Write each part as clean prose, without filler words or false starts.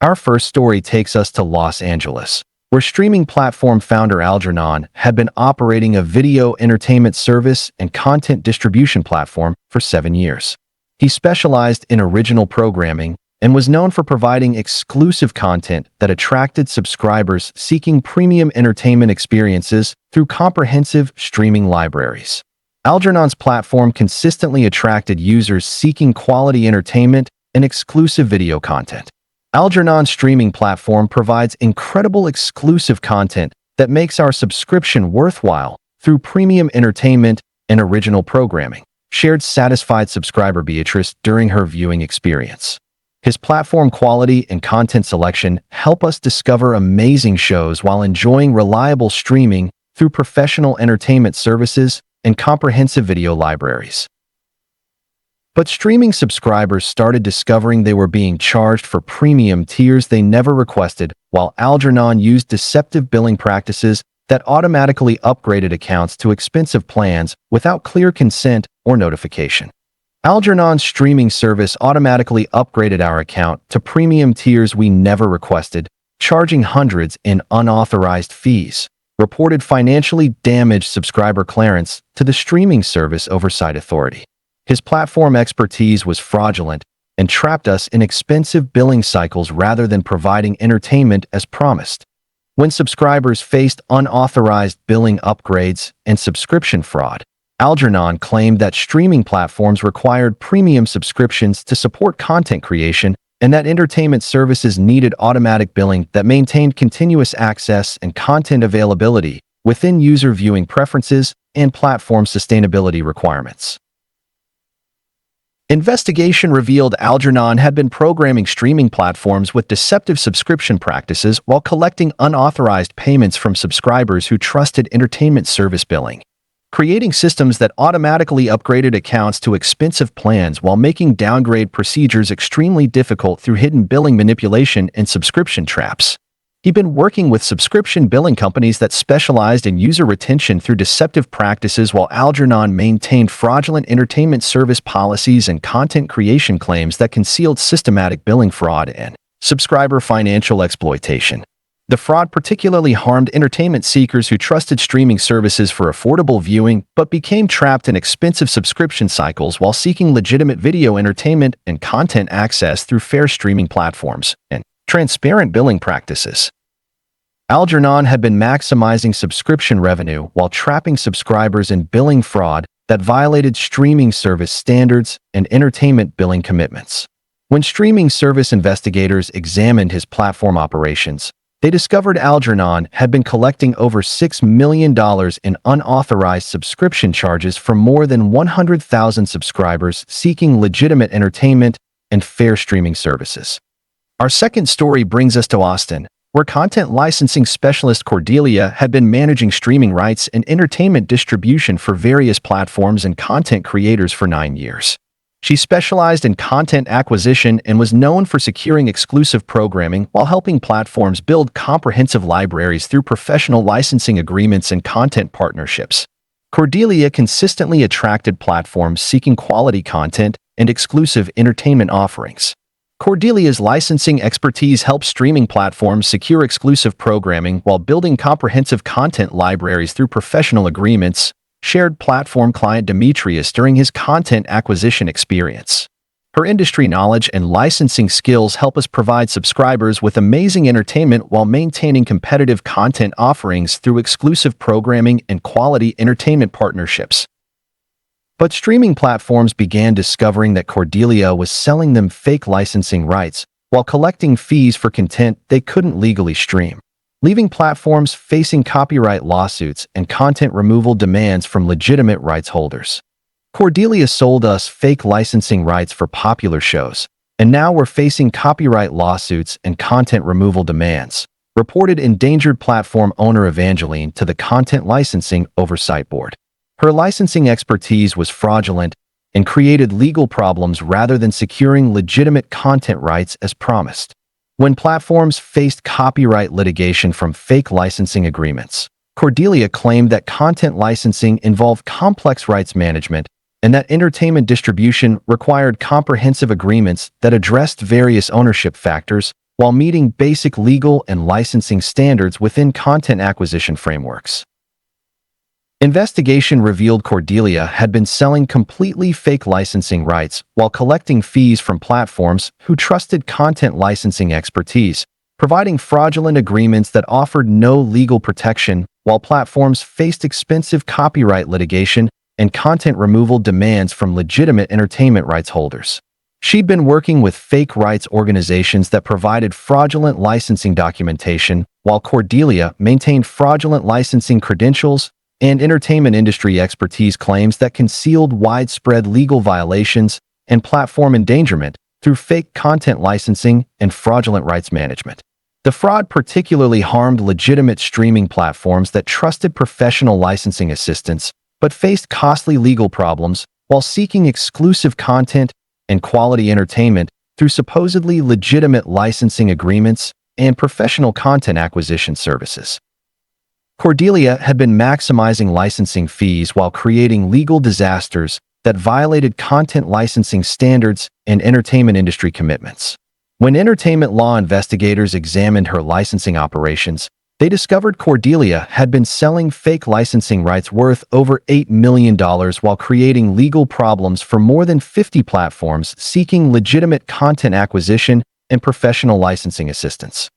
Our first story takes us to Los Angeles, where streaming platform founder Algernon had been operating a video entertainment service and content distribution platform for 7 years. He specialized in original programming and was known for providing exclusive content that attracted subscribers seeking premium entertainment experiences through comprehensive streaming libraries. Algernon's platform consistently attracted users seeking quality entertainment and exclusive video content. Algernon's streaming platform provides incredible exclusive content that makes our subscription worthwhile through premium entertainment and original programming, shared satisfied subscriber Beatrice during her viewing experience. His platform quality and content selection help us discover amazing shows while enjoying reliable streaming through professional entertainment services and comprehensive video libraries. But streaming subscribers started discovering they were being charged for premium tiers they never requested, while Algernon used deceptive billing practices that automatically upgraded accounts to expensive plans without clear consent or notification. Algernon's streaming service automatically upgraded our account to premium tiers we never requested, charging hundreds in unauthorized fees, reported financially damaged subscriber Clarence to the Streaming Service Oversight Authority. His platform expertise was fraudulent and trapped us in expensive billing cycles rather than providing entertainment as promised. When subscribers faced unauthorized billing upgrades and subscription fraud, Algernon claimed that streaming platforms required premium subscriptions to support content creation and that entertainment services needed automatic billing that maintained continuous access and content availability within user viewing preferences and platform sustainability requirements. Investigation revealed Algernon had been programming streaming platforms with deceptive subscription practices while collecting unauthorized payments from subscribers who trusted entertainment service billing, creating systems that automatically upgraded accounts to expensive plans while making downgrade procedures extremely difficult through hidden billing manipulation and subscription traps. He'd been working with subscription billing companies that specialized in user retention through deceptive practices while Algernon maintained fraudulent entertainment service policies and content creation claims that concealed systematic billing fraud and subscriber financial exploitation. The fraud particularly harmed entertainment seekers who trusted streaming services for affordable viewing but became trapped in expensive subscription cycles while seeking legitimate video entertainment and content access through fair streaming platforms and transparent billing practices. Algernon had been maximizing subscription revenue while trapping subscribers in billing fraud that violated streaming service standards and entertainment billing commitments. When streaming service investigators examined his platform operations, they discovered Algernon had been collecting over $6 million in unauthorized subscription charges from more than 100,000 subscribers seeking legitimate entertainment and fair streaming services. Our second story brings us to Austin, where content licensing specialist Cordelia had been managing streaming rights and entertainment distribution for various platforms and content creators for 9 years. She specialized in content acquisition and was known for securing exclusive programming while helping platforms build comprehensive libraries through professional licensing agreements and content partnerships. Cordelia consistently attracted platforms seeking quality content and exclusive entertainment offerings. Cordelia's licensing expertise helps streaming platforms secure exclusive programming while building comprehensive content libraries through professional agreements, shared platform client Demetrius during his content acquisition experience. Her industry knowledge and licensing skills help us provide subscribers with amazing entertainment while maintaining competitive content offerings through exclusive programming and quality entertainment partnerships. But streaming platforms began discovering that Cordelia was selling them fake licensing rights while collecting fees for content they couldn't legally stream, leaving platforms facing copyright lawsuits and content removal demands from legitimate rights holders. Cordelia sold us fake licensing rights for popular shows, and now we're facing copyright lawsuits and content removal demands, reported endangered platform owner Evangeline to the Content Licensing Oversight Board. Her licensing expertise was fraudulent and created legal problems rather than securing legitimate content rights as promised. When platforms faced copyright litigation from fake licensing agreements, Cordelia claimed that content licensing involved complex rights management and that entertainment distribution required comprehensive agreements that addressed various ownership factors while meeting basic legal and licensing standards within content acquisition frameworks. Investigation revealed Cordelia had been selling completely fake licensing rights while collecting fees from platforms who trusted content licensing expertise, providing fraudulent agreements that offered no legal protection while platforms faced expensive copyright litigation and content removal demands from legitimate entertainment rights holders. She'd been working with fake rights organizations that provided fraudulent licensing documentation, while Cordelia maintained fraudulent licensing credentials and entertainment industry expertise claims that concealed widespread legal violations and platform endangerment through fake content licensing and fraudulent rights management. The fraud particularly harmed legitimate streaming platforms that trusted professional licensing assistance but faced costly legal problems while seeking exclusive content and quality entertainment through supposedly legitimate licensing agreements and professional content acquisition services. Cordelia had been maximizing licensing fees while creating legal disasters that violated content licensing standards and entertainment industry commitments. When entertainment law investigators examined her licensing operations, they discovered Cordelia had been selling fake licensing rights worth over $8 million while creating legal problems for more than 50 platforms seeking legitimate content acquisition and professional licensing assistance.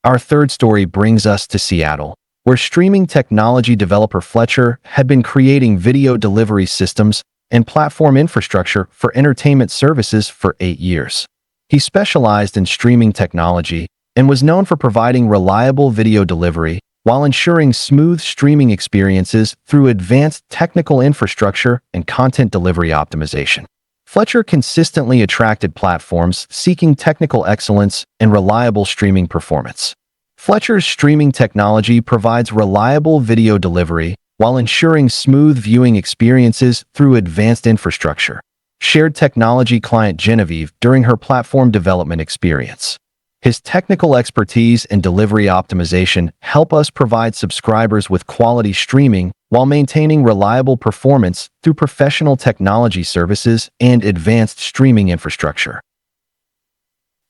Our third story brings us to Seattle, where streaming technology developer Fletcher had been creating video delivery systems and platform infrastructure for entertainment services for 8 years. He specialized in streaming technology and was known for providing reliable video delivery while ensuring smooth streaming experiences through advanced technical infrastructure and content delivery optimization. Fletcher consistently attracted platforms seeking technical excellence and reliable streaming performance. Fletcher's streaming technology provides reliable video delivery while ensuring smooth viewing experiences through advanced infrastructure. Shared technology client Genevieve during her platform development experience. His technical expertise and delivery optimization help us provide subscribers with quality streaming while maintaining reliable performance through professional technology services and advanced streaming infrastructure.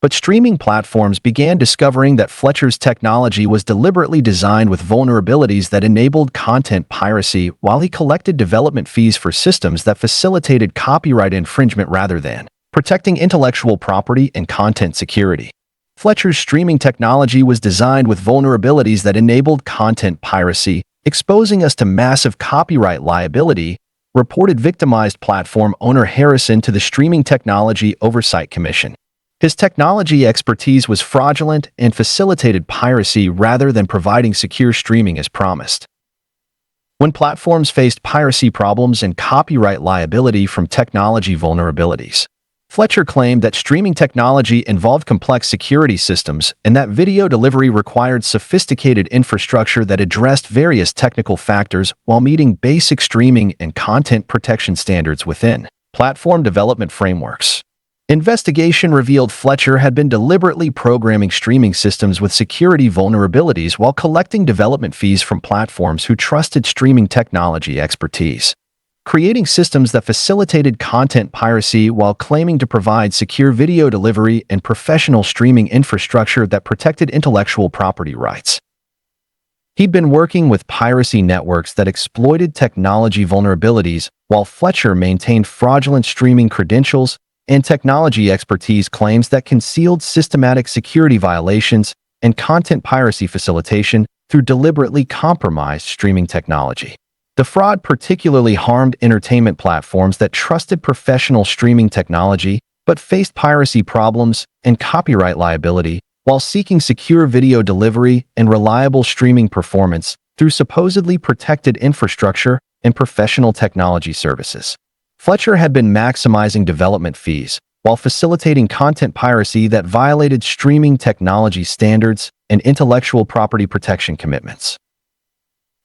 But streaming platforms began discovering that Fletcher's technology was deliberately designed with vulnerabilities that enabled content piracy while he collected development fees for systems that facilitated copyright infringement rather than protecting intellectual property and content security. Fletcher's streaming technology was designed with vulnerabilities that enabled content piracy, exposing us to massive copyright liability, reported victimized platform owner Harrison to the Streaming Technology Oversight Commission. His technology expertise was fraudulent and facilitated piracy rather than providing secure streaming as promised. When platforms faced piracy problems and copyright liability from technology vulnerabilities, Fletcher claimed that streaming technology involved complex security systems and that video delivery required sophisticated infrastructure that addressed various technical factors while meeting basic streaming and content protection standards within platform development frameworks. Investigation revealed Fletcher had been deliberately programming streaming systems with security vulnerabilities while collecting development fees from platforms who trusted streaming technology expertise, creating systems that facilitated content piracy while claiming to provide secure video delivery and professional streaming infrastructure that protected intellectual property rights. He'd been working with piracy networks that exploited technology vulnerabilities, while Fletcher maintained fraudulent streaming credentials and technology expertise claims that concealed systematic security violations and content piracy facilitation through deliberately compromised streaming technology. The fraud particularly harmed entertainment platforms that trusted professional streaming technology but faced piracy problems and copyright liability while seeking secure video delivery and reliable streaming performance through supposedly protected infrastructure and professional technology services. Fletcher had been maximizing development fees while facilitating content piracy that violated streaming technology standards and intellectual property protection commitments.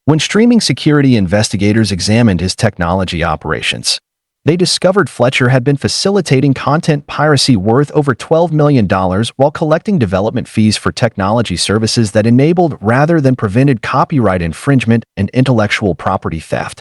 When streaming security investigators examined his technology operations, they discovered Fletcher had been facilitating content piracy worth over $12 million while collecting development fees for technology services that enabled rather than prevented copyright infringement and intellectual property theft.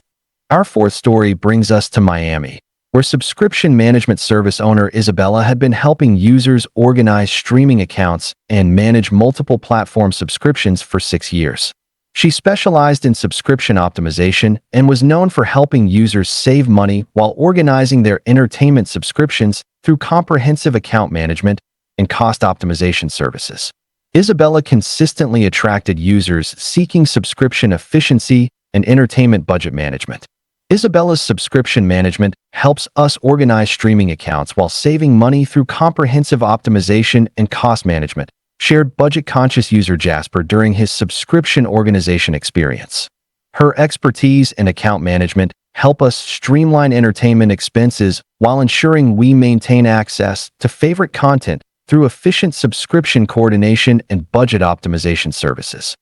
Our fourth story brings us to Miami, where subscription management service owner Isabella had been helping users organize streaming accounts and manage multiple platform subscriptions for 6 years. She specialized in subscription optimization and was known for helping users save money while organizing their entertainment subscriptions through comprehensive account management and cost optimization services. Isabella consistently attracted users seeking subscription efficiency and entertainment budget management. Isabella's subscription management helps us organize streaming accounts while saving money through comprehensive optimization and cost management, shared budget-conscious user Jasper during his subscription organization experience. Her expertise in account management help us streamline entertainment expenses while ensuring we maintain access to favorite content through efficient subscription coordination and budget optimization services.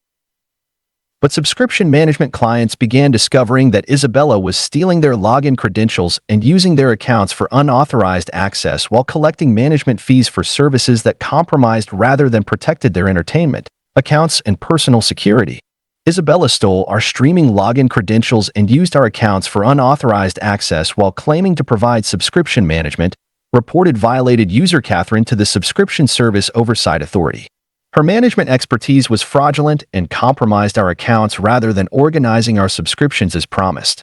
But subscription management clients began discovering that Isabella was stealing their login credentials and using their accounts for unauthorized access while collecting management fees for services that compromised rather than protected their entertainment, accounts, and personal security. Isabella stole our streaming login credentials and used our accounts for unauthorized access while claiming to provide subscription management, reported violated user Catherine to the Subscription Service Oversight Authority. Her management expertise was fraudulent and compromised our accounts rather than organizing our subscriptions as promised.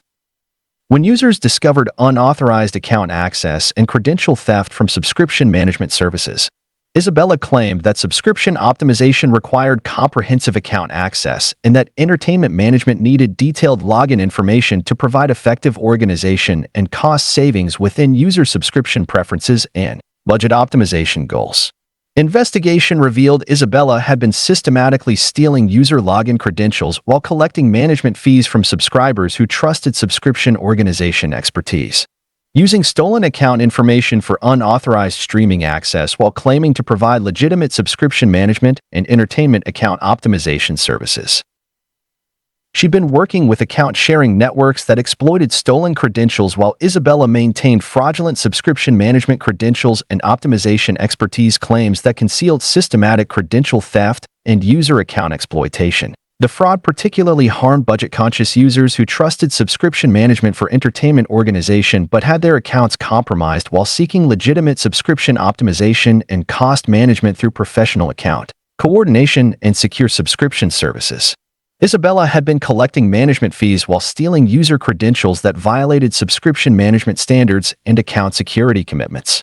When users discovered unauthorized account access and credential theft from subscription management services, Isabella claimed that subscription optimization required comprehensive account access and that entertainment management needed detailed login information to provide effective organization and cost savings within user subscription preferences and budget optimization goals. Investigation revealed Isabella had been systematically stealing user login credentials while collecting management fees from subscribers who trusted subscription organization expertise. Using stolen account information for unauthorized streaming access while claiming to provide legitimate subscription management and entertainment account optimization services. She'd been working with account-sharing networks that exploited stolen credentials while Isabella maintained fraudulent subscription management credentials and optimization expertise claims that concealed systematic credential theft and user account exploitation. The fraud particularly harmed budget-conscious users who trusted subscription management for entertainment organization but had their accounts compromised while seeking legitimate subscription optimization and cost management through professional account coordination and secure subscription services. Isabella had been collecting management fees while stealing user credentials that violated subscription management standards and account security commitments.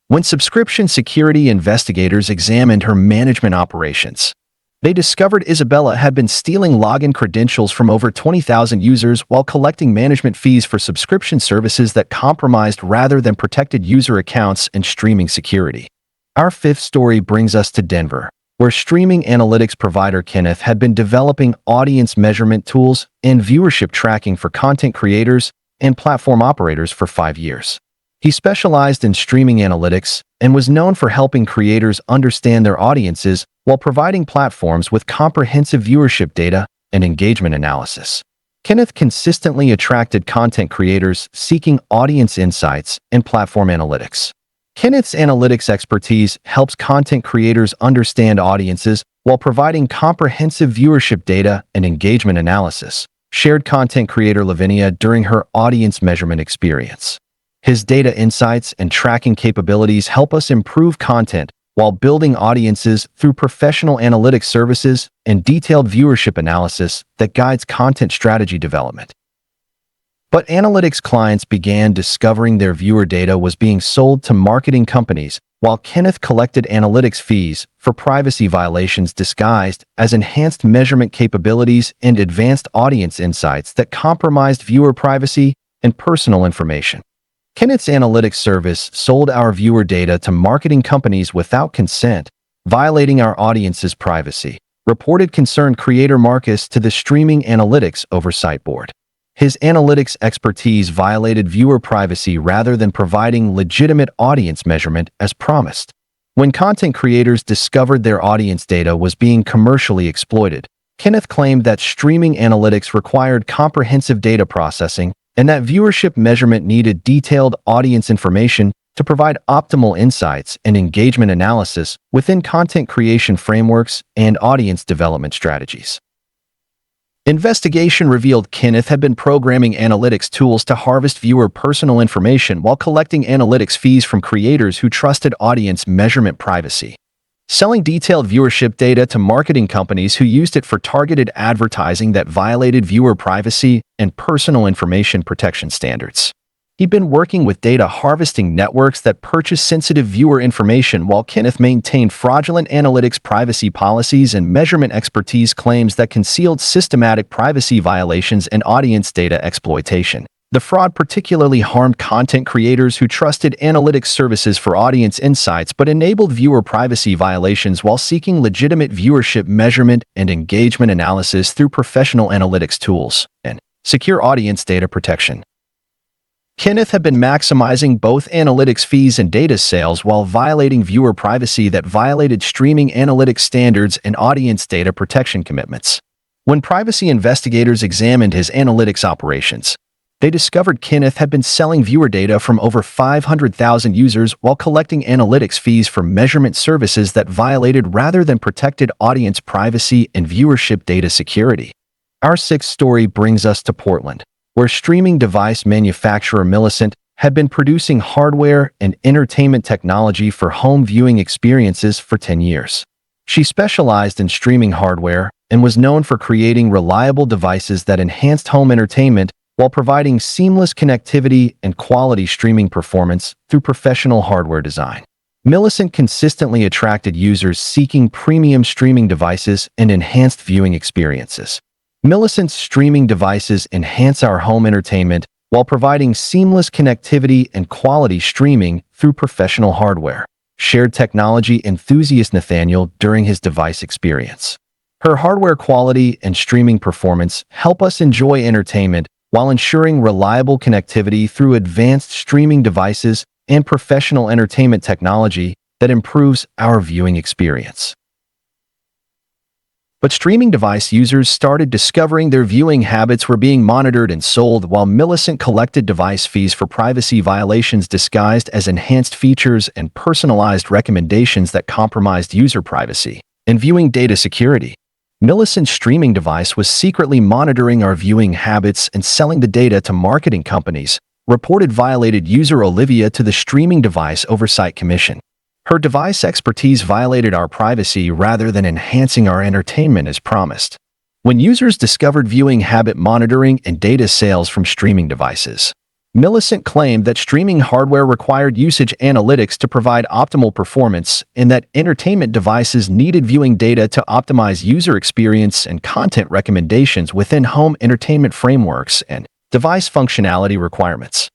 When subscription security investigators examined her management operations, they discovered Isabella had been stealing login credentials from over 20,000 users while collecting management fees for subscription services that compromised rather than protected user accounts and streaming security. Our fifth story brings us to Denver, where streaming analytics provider Kenneth had been developing audience measurement tools and viewership tracking for content creators and platform operators for 5 years. He specialized in streaming analytics and was known for helping creators understand their audiences while providing platforms with comprehensive viewership data and engagement analysis. Kenneth consistently attracted content creators seeking audience insights and platform analytics. Kenneth's analytics expertise helps content creators understand audiences while providing comprehensive viewership data and engagement analysis, shared content creator Lavinia during her audience measurement experience. His data insights and tracking capabilities help us improve content while building audiences through professional analytics services and detailed viewership analysis that guides content strategy development. But analytics clients began discovering their viewer data was being sold to marketing companies, while Kenneth collected analytics fees for privacy violations disguised as enhanced measurement capabilities and advanced audience insights that compromised viewer privacy and personal information. Kenneth's analytics service sold our viewer data to marketing companies without consent, violating our audience's privacy, reported concerned creator Marcus to the Streaming Analytics Oversight Board. His analytics expertise violated viewer privacy rather than providing legitimate audience measurement as promised. When content creators discovered their audience data was being commercially exploited, Kenneth claimed that streaming analytics required comprehensive data processing and that viewership measurement needed detailed audience information to provide optimal insights and engagement analysis within content creation frameworks and audience development strategies. Investigation revealed Kenneth had been programming analytics tools to harvest viewer personal information while collecting analytics fees from creators who trusted audience measurement privacy, selling detailed viewership data to marketing companies who used it for targeted advertising that violated viewer privacy and personal information protection standards. He'd been working with data harvesting networks that purchase sensitive viewer information while Kenneth maintained fraudulent analytics privacy policies and measurement expertise claims that concealed systematic privacy violations and audience data exploitation. The fraud particularly harmed content creators who trusted analytics services for audience insights but enabled viewer privacy violations while seeking legitimate viewership measurement and engagement analysis through professional analytics tools and secure audience data protection. Kenneth had been maximizing both analytics fees and data sales while violating viewer privacy that violated streaming analytics standards and audience data protection commitments. When privacy investigators examined his analytics operations, they discovered Kenneth had been selling viewer data from over 500,000 users while collecting analytics fees for measurement services that violated rather than protected audience privacy and viewership data security. Our sixth story brings us to Portland, where streaming device manufacturer Millicent had been producing hardware and entertainment technology for home viewing experiences for 10 years. She specialized in streaming hardware and was known for creating reliable devices that enhanced home entertainment while providing seamless connectivity and quality streaming performance through professional hardware design. Millicent consistently attracted users seeking premium streaming devices and enhanced viewing experiences. Millicent's streaming devices enhance our home entertainment while providing seamless connectivity and quality streaming through professional hardware, shared technology enthusiast Nathaniel during his device experience. Her hardware quality and streaming performance help us enjoy entertainment while ensuring reliable connectivity through advanced streaming devices and professional entertainment technology that improves our viewing experience. But streaming device users started discovering their viewing habits were being monitored and sold while Millicent collected device fees for privacy violations disguised as enhanced features and personalized recommendations that compromised user privacy and viewing data security. Millicent's streaming device was secretly monitoring our viewing habits and selling the data to marketing companies, reported violated user Olivia to the Streaming Device Oversight Commission. Her device expertise violated our privacy rather than enhancing our entertainment as promised. When users discovered viewing habit monitoring and data sales from streaming devices, Millicent claimed that streaming hardware required usage analytics to provide optimal performance and that entertainment devices needed viewing data to optimize user experience and content recommendations within home entertainment frameworks and device functionality requirements.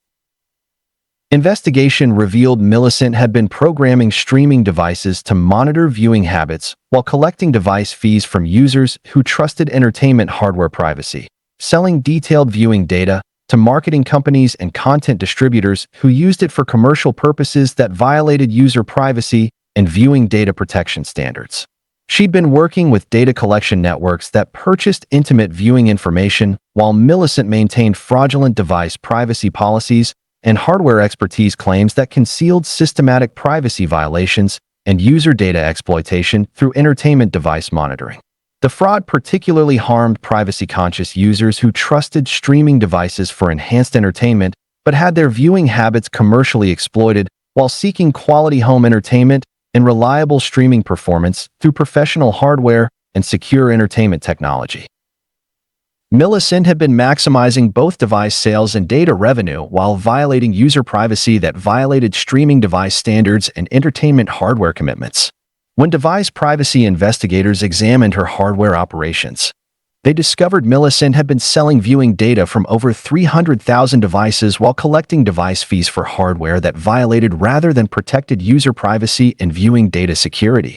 Investigation revealed Millicent had been programming streaming devices to monitor viewing habits while collecting device fees from users who trusted entertainment hardware privacy, selling detailed viewing data to marketing companies and content distributors who used it for commercial purposes that violated user privacy and viewing data protection standards. She'd been working with data collection networks that purchased intimate viewing information while Millicent maintained fraudulent device privacy policies and hardware expertise claims that concealed systematic privacy violations and user data exploitation through entertainment device monitoring. The fraud particularly harmed privacy-conscious users who trusted streaming devices for enhanced entertainment but had their viewing habits commercially exploited while seeking quality home entertainment and reliable streaming performance through professional hardware and secure entertainment technology. Millicent had been maximizing both device sales and data revenue while violating user privacy that violated streaming device standards and entertainment hardware commitments. When device privacy investigators examined her hardware operations, they discovered Millicent had been selling viewing data from over 300,000 devices while collecting device fees for hardware that violated rather than protected user privacy and viewing data security.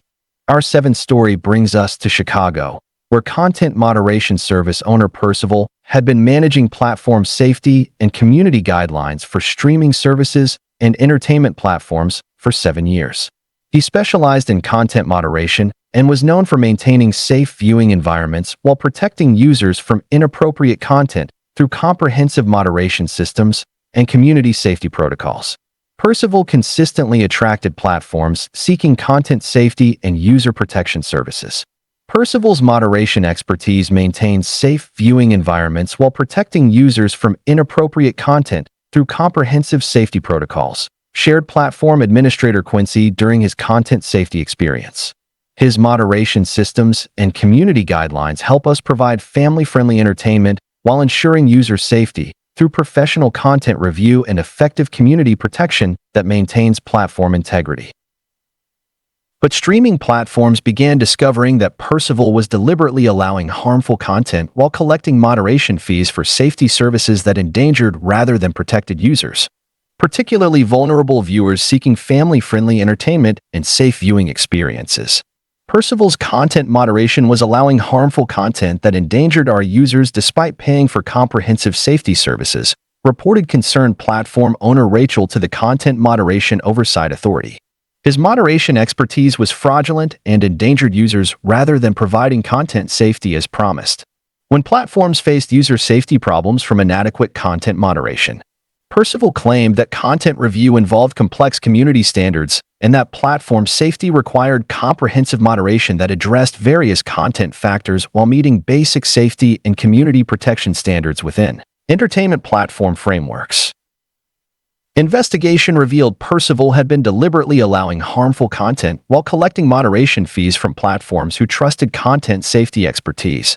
Our seventh story brings us to Chicago, where content moderation service owner Percival had been managing platform safety and community guidelines for streaming services and entertainment platforms for 7 years. He specialized in content moderation and was known for maintaining safe viewing environments while protecting users from inappropriate content through comprehensive moderation systems and community safety protocols. Percival consistently attracted platforms seeking content safety and user protection services. Percival's moderation expertise maintains safe viewing environments while protecting users from inappropriate content through comprehensive safety protocols, shared platform administrator Quincy during his content safety experience. His moderation systems and community guidelines help us provide family-friendly entertainment while ensuring user safety through professional content review and effective community protection that maintains platform integrity. But streaming platforms began discovering that Percival was deliberately allowing harmful content while collecting moderation fees for safety services that endangered rather than protected users, particularly vulnerable viewers seeking family-friendly entertainment and safe viewing experiences. Percival's content moderation was allowing harmful content that endangered our users despite paying for comprehensive safety services, reported concerned platform owner Rachel to the Content Moderation Oversight Authority. His moderation expertise was fraudulent and endangered users rather than providing content safety as promised. When platforms faced user safety problems from inadequate content moderation, Percival claimed that content review involved complex community standards and that platform safety required comprehensive moderation that addressed various content factors while meeting basic safety and community protection standards within entertainment platform frameworks. Investigation revealed Percival had been deliberately allowing harmful content while collecting moderation fees from platforms who trusted content safety expertise,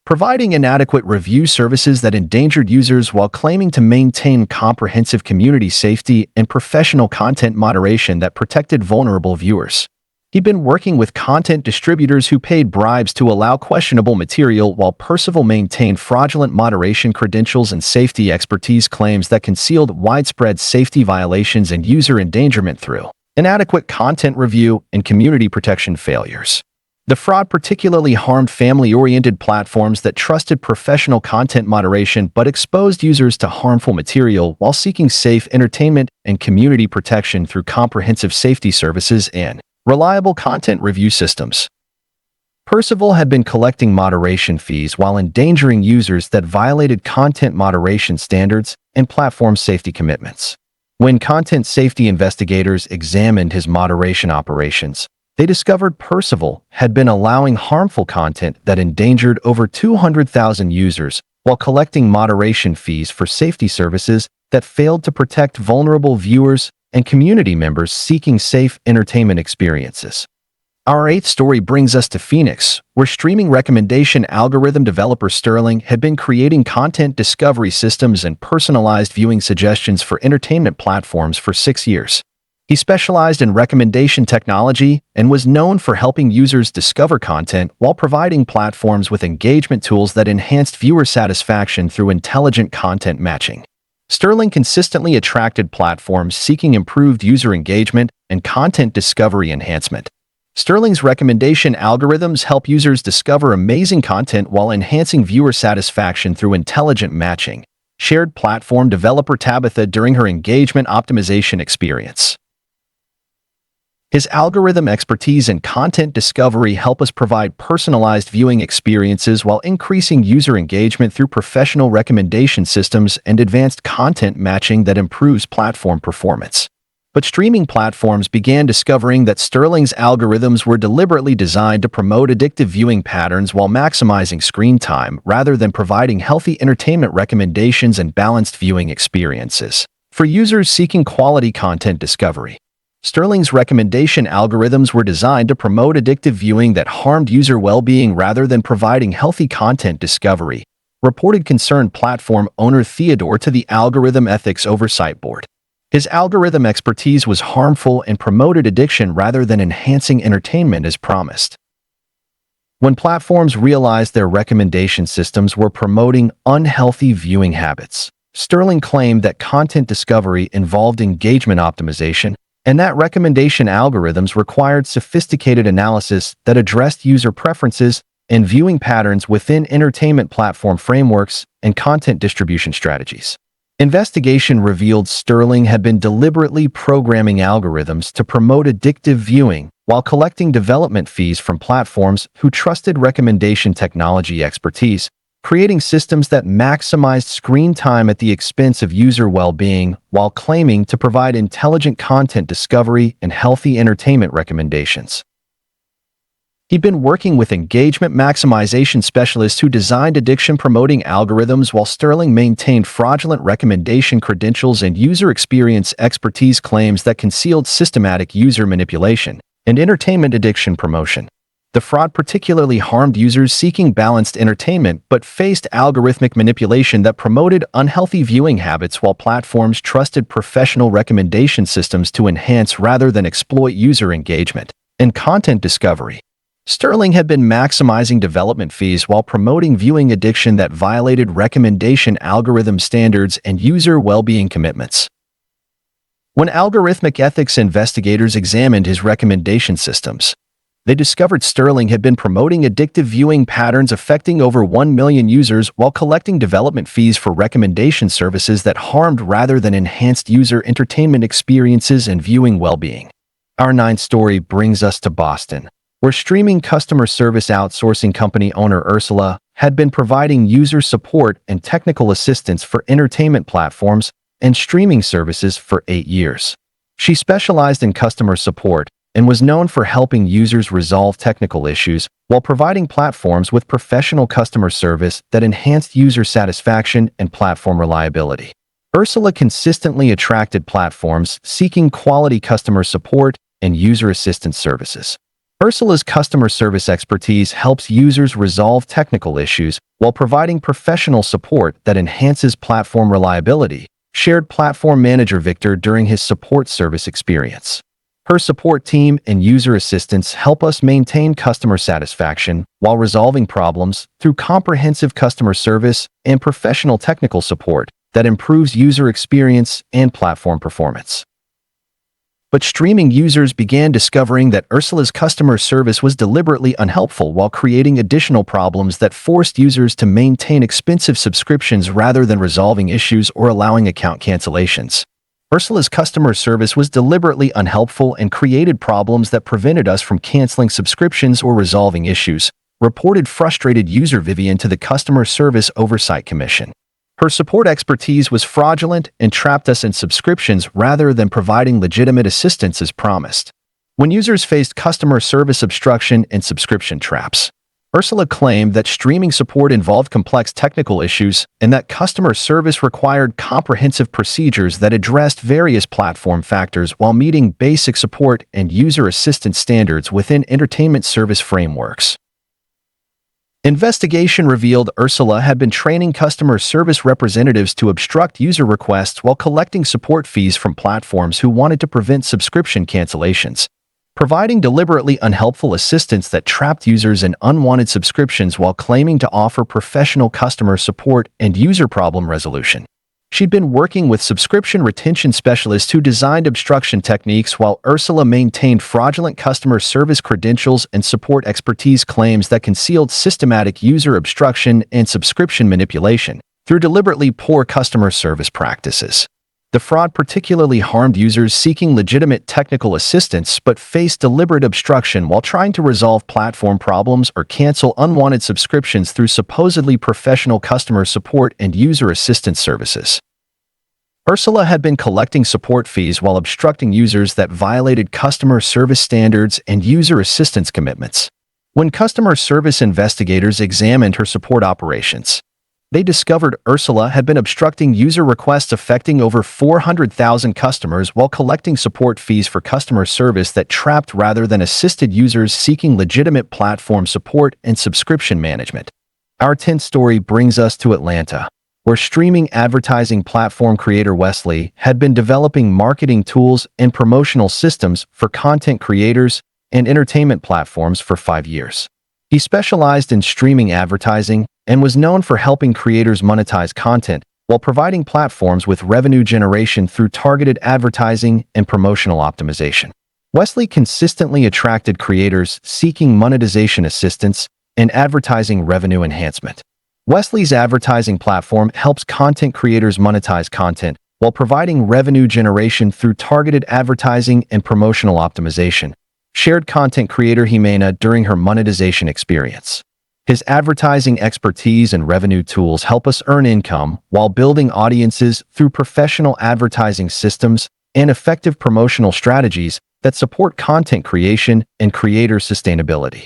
providing inadequate review services that endangered users while claiming to maintain comprehensive community safety and professional content moderation that protected vulnerable viewers. He'd been working with content distributors who paid bribes to allow questionable material while Percival maintained fraudulent moderation credentials and safety expertise claims that concealed widespread safety violations and user endangerment through inadequate content review and community protection failures. The fraud particularly harmed family-oriented platforms that trusted professional content moderation but exposed users to harmful material while seeking safe entertainment and community protection through comprehensive safety services and reliable content review systems. Percival had been collecting moderation fees while endangering users that violated content moderation standards and platform safety commitments. When content safety investigators examined his moderation operations, they discovered Percival had been allowing harmful content that endangered over 200,000 users while collecting moderation fees for safety services that failed to protect vulnerable viewers and community members seeking safe entertainment experiences. Our eighth story brings us to Phoenix, where streaming recommendation algorithm developer Sterling had been creating content discovery systems and personalized viewing suggestions for entertainment platforms for 6 years. He specialized in recommendation technology and was known for helping users discover content while providing platforms with engagement tools that enhanced viewer satisfaction through intelligent content matching. Sterling consistently attracted platforms seeking improved user engagement and content discovery enhancement. Sterling's recommendation algorithms help users discover amazing content while enhancing viewer satisfaction through intelligent matching, shared platform developer Tabitha during her engagement optimization experience. His algorithm expertise and content discovery help us provide personalized viewing experiences while increasing user engagement through professional recommendation systems and advanced content matching that improves platform performance. But streaming platforms began discovering that Sterling's algorithms were deliberately designed to promote addictive viewing patterns while maximizing screen time rather than providing healthy entertainment recommendations and balanced viewing experiences for users seeking quality content discovery. Sterling's recommendation algorithms were designed to promote addictive viewing that harmed user well-being rather than providing healthy content discovery, reported concerned platform owner Theodore to the Algorithm Ethics Oversight Board. His algorithm expertise was harmful and promoted addiction rather than enhancing entertainment as promised. When platforms realized their recommendation systems were promoting unhealthy viewing habits, Sterling claimed that content discovery involved engagement optimization, and that recommendation algorithms required sophisticated analysis that addressed user preferences and viewing patterns within entertainment platform frameworks and content distribution strategies. Investigation revealed Sterling had been deliberately programming algorithms to promote addictive viewing while collecting development fees from platforms who trusted recommendation technology expertise, creating systems that maximized screen time at the expense of user well-being while claiming to provide intelligent content discovery and healthy entertainment recommendations. He'd been working with engagement maximization specialists who designed addiction-promoting algorithms while Sterling maintained fraudulent recommendation credentials and user experience expertise claims that concealed systematic user manipulation and entertainment addiction promotion. The fraud particularly harmed users seeking balanced entertainment but faced algorithmic manipulation that promoted unhealthy viewing habits while platforms trusted professional recommendation systems to enhance rather than exploit user engagement and content discovery. Sterling had been maximizing development fees while promoting viewing addiction that violated recommendation algorithm standards and user well-being commitments. When algorithmic ethics investigators examined his recommendation systems, they discovered Sterling had been promoting addictive viewing patterns affecting over 1 million users while collecting development fees for recommendation services that harmed rather than enhanced user entertainment experiences and viewing well-being. Our ninth story brings us to Boston, where streaming customer service outsourcing company owner Ursula had been providing user support and technical assistance for entertainment platforms and streaming services for 8 years. She specialized in customer support and was known for helping users resolve technical issues while providing platforms with professional customer service that enhanced user satisfaction and platform reliability. Ursula consistently attracted platforms seeking quality customer support and user assistance services. Ursula's customer service expertise helps users resolve technical issues while providing professional support that enhances platform reliability, shared platform manager Victor during his support service experience. Her support team and user assistants help us maintain customer satisfaction while resolving problems through comprehensive customer service and professional technical support that improves user experience and platform performance. But streaming users began discovering that Ursula's customer service was deliberately unhelpful while creating additional problems that forced users to maintain expensive subscriptions rather than resolving issues or allowing account cancellations. Ursula's customer service was deliberately unhelpful and created problems that prevented us from canceling subscriptions or resolving issues, reported frustrated user Vivian to the Customer Service Oversight Commission. Her support expertise was fraudulent and trapped us in subscriptions rather than providing legitimate assistance as promised. When users faced customer service obstruction and subscription traps, Ursula claimed that streaming support involved complex technical issues and that customer service required comprehensive procedures that addressed various platform factors while meeting basic support and user assistance standards within entertainment service frameworks. Investigation revealed Ursula had been training customer service representatives to obstruct user requests while collecting support fees from platforms who wanted to prevent subscription cancellations, providing deliberately unhelpful assistance that trapped users in unwanted subscriptions while claiming to offer professional customer support and user problem resolution. She'd been working with subscription retention specialists who designed obstruction techniques while Ursula maintained fraudulent customer service credentials and support expertise claims that concealed systematic user obstruction and subscription manipulation through deliberately poor customer service practices. The fraud particularly harmed users seeking legitimate technical assistance but faced deliberate obstruction while trying to resolve platform problems or cancel unwanted subscriptions through supposedly professional customer support and user assistance services. Ursula had been collecting support fees while obstructing users that violated customer service standards and user assistance commitments. When customer service investigators examined her support operations, they discovered Ursula had been obstructing user requests affecting over 400,000 customers while collecting support fees for customer service that trapped rather than assisted users seeking legitimate platform support and subscription management. Our 10th story brings us to Atlanta, where streaming advertising platform creator Wesley had been developing marketing tools and promotional systems for content creators and entertainment platforms for 5 years. He specialized in streaming advertising and was known for helping creators monetize content while providing platforms with revenue generation through targeted advertising and promotional optimization. Wesley consistently attracted creators seeking monetization assistance and advertising revenue enhancement. Wesley's advertising platform helps content creators monetize content while providing revenue generation through targeted advertising and promotional optimization, shared content creator Jimena during her monetization experience. His advertising expertise and revenue tools help us earn income while building audiences through professional advertising systems and effective promotional strategies that support content creation and creator sustainability.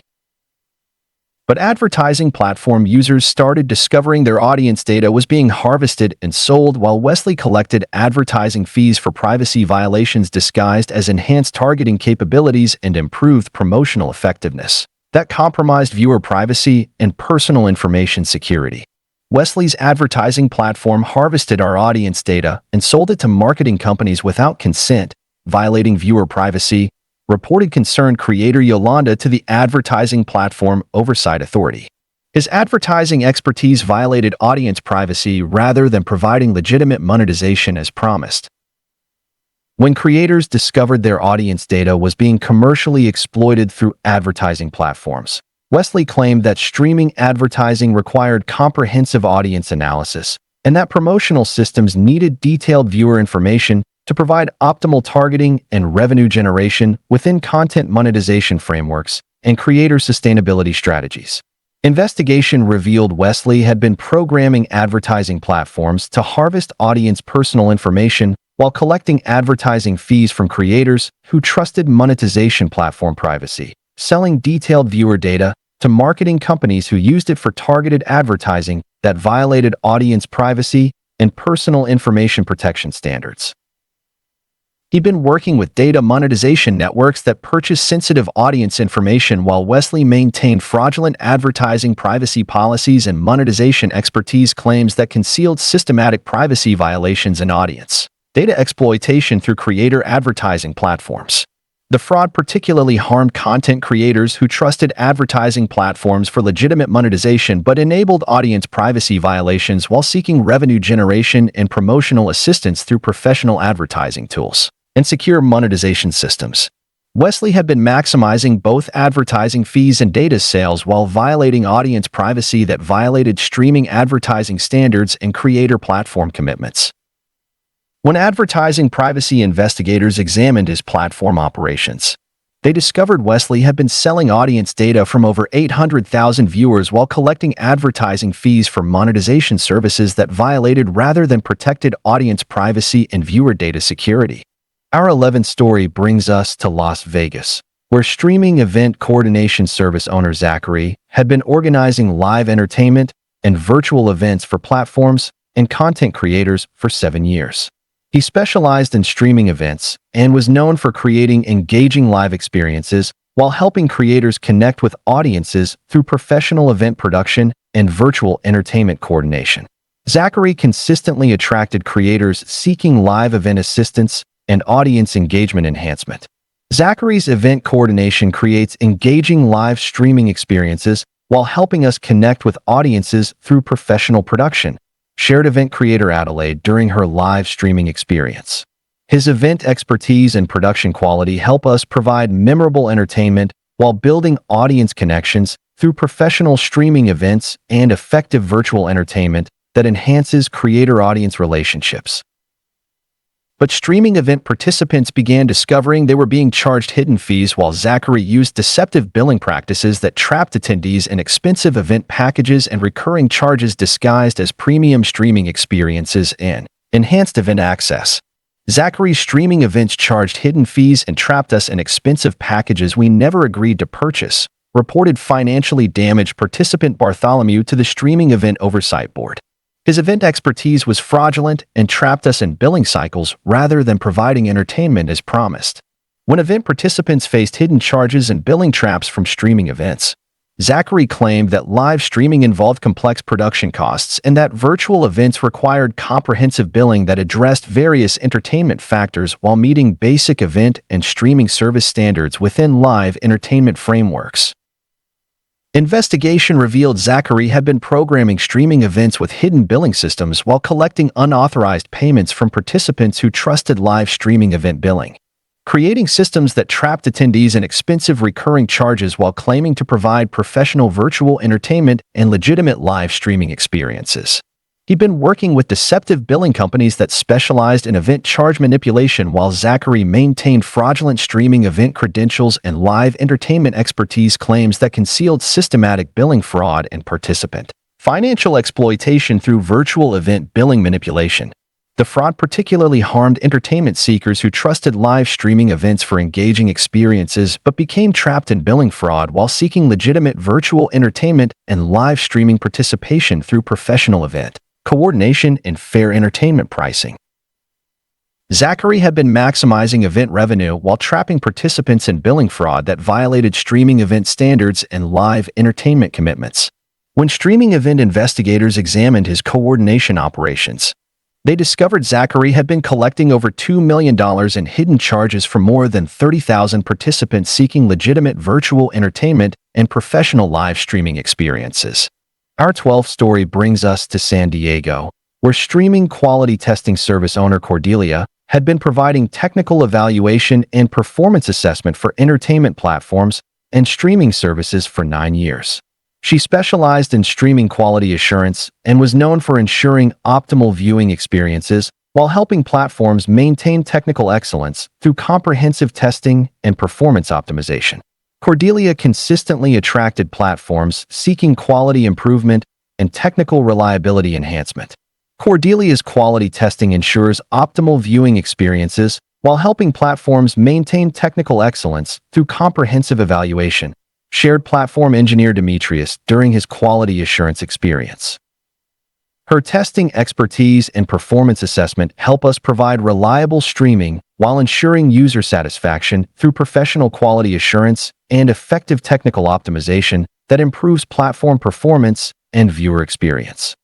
But advertising platform users started discovering their audience data was being harvested and sold while Wesley collected advertising fees for privacy violations disguised as enhanced targeting capabilities and improved promotional effectiveness that compromised viewer privacy and personal information security. Wesley's advertising platform harvested our audience data and sold it to marketing companies without consent, violating viewer privacy, reported concerned creator Yolanda to the Advertising Platform Oversight Authority. His advertising expertise violated audience privacy rather than providing legitimate monetization as promised. When creators discovered their audience data was being commercially exploited through advertising platforms, Wesley claimed that streaming advertising required comprehensive audience analysis and that promotional systems needed detailed viewer information to provide optimal targeting and revenue generation within content monetization frameworks and creator sustainability strategies. Investigation revealed Wesley had been programming advertising platforms to harvest audience personal information while collecting advertising fees from creators who trusted monetization platform privacy, selling detailed viewer data to marketing companies who used it for targeted advertising that violated audience privacy and personal information protection standards. He'd been working with data monetization networks that purchase sensitive audience information while Wesley maintained fraudulent advertising privacy policies and monetization expertise claims that concealed systematic privacy violations in audience data exploitation through creator advertising platforms. The fraud particularly harmed content creators who trusted advertising platforms for legitimate monetization but enabled audience privacy violations while seeking revenue generation and promotional assistance through professional advertising tools and secure monetization systems. Wesley had been maximizing both advertising fees and data sales while violating audience privacy that violated streaming advertising standards and creator platform commitments. When advertising privacy investigators examined his platform operations, they discovered Wesley had been selling audience data from over 800,000 viewers while collecting advertising fees for monetization services that violated rather than protected audience privacy and viewer data security. Our 11th story brings us to Las Vegas, where streaming event coordination service owner Zachary had been organizing live entertainment and virtual events for platforms and content creators for 7 years. He specialized in streaming events and was known for creating engaging live experiences while helping creators connect with audiences through professional event production and virtual entertainment coordination. Zachary consistently attracted creators seeking live event assistance and audience engagement enhancement. Zachary's event coordination creates engaging live streaming experiences while helping us connect with audiences through professional production, shared event creator Adelaide during her live streaming experience. His event expertise and production quality help us provide memorable entertainment while building audience connections through professional streaming events and effective virtual entertainment that enhances creator-audience relationships. But streaming event participants began discovering they were being charged hidden fees while Zachary used deceptive billing practices that trapped attendees in expensive event packages and recurring charges disguised as premium streaming experiences and enhanced event access. Zachary's streaming events charged hidden fees and trapped us in expensive packages we never agreed to purchase, reported financially damaged participant Bartholomew to the Streaming Event Oversight Board. His event expertise was fraudulent and trapped us in billing cycles rather than providing entertainment as promised. When event participants faced hidden charges and billing traps from streaming events, Zachary claimed that live streaming involved complex production costs and that virtual events required comprehensive billing that addressed various entertainment factors while meeting basic event and streaming service standards within live entertainment frameworks. Investigation revealed Zachary had been programming streaming events with hidden billing systems while collecting unauthorized payments from participants who trusted live streaming event billing, creating systems that trapped attendees in expensive recurring charges while claiming to provide professional virtual entertainment and legitimate live streaming experiences. He'd been working with deceptive billing companies that specialized in event charge manipulation while Zachary maintained fraudulent streaming event credentials and live entertainment expertise claims that concealed systematic billing fraud and participant financial exploitation through virtual event billing manipulation. The fraud particularly harmed entertainment seekers who trusted live streaming events for engaging experiences but became trapped in billing fraud while seeking legitimate virtual entertainment and live streaming participation through professional event coordination and fair entertainment pricing. Zachary had been maximizing event revenue while trapping participants in billing fraud that violated streaming event standards and live entertainment commitments. When streaming event investigators examined his coordination operations, they discovered Zachary had been collecting over $2 million in hidden charges from more than 30,000 participants seeking legitimate virtual entertainment and professional live streaming experiences. Our 12th story brings us to San Diego, where streaming quality testing service owner Cordelia had been providing technical evaluation and performance assessment for entertainment platforms and streaming services for 9 years. She specialized in streaming quality assurance and was known for ensuring optimal viewing experiences while helping platforms maintain technical excellence through comprehensive testing and performance optimization. Cordelia consistently attracted platforms seeking quality improvement and technical reliability enhancement. Cordelia's quality testing ensures optimal viewing experiences while helping platforms maintain technical excellence through comprehensive evaluation, shared platform engineer Demetrius during his quality assurance experience. Her testing expertise and performance assessment help us provide reliable streaming while ensuring user satisfaction through professional quality assurance and effective technical optimization that improves platform performance and viewer experience.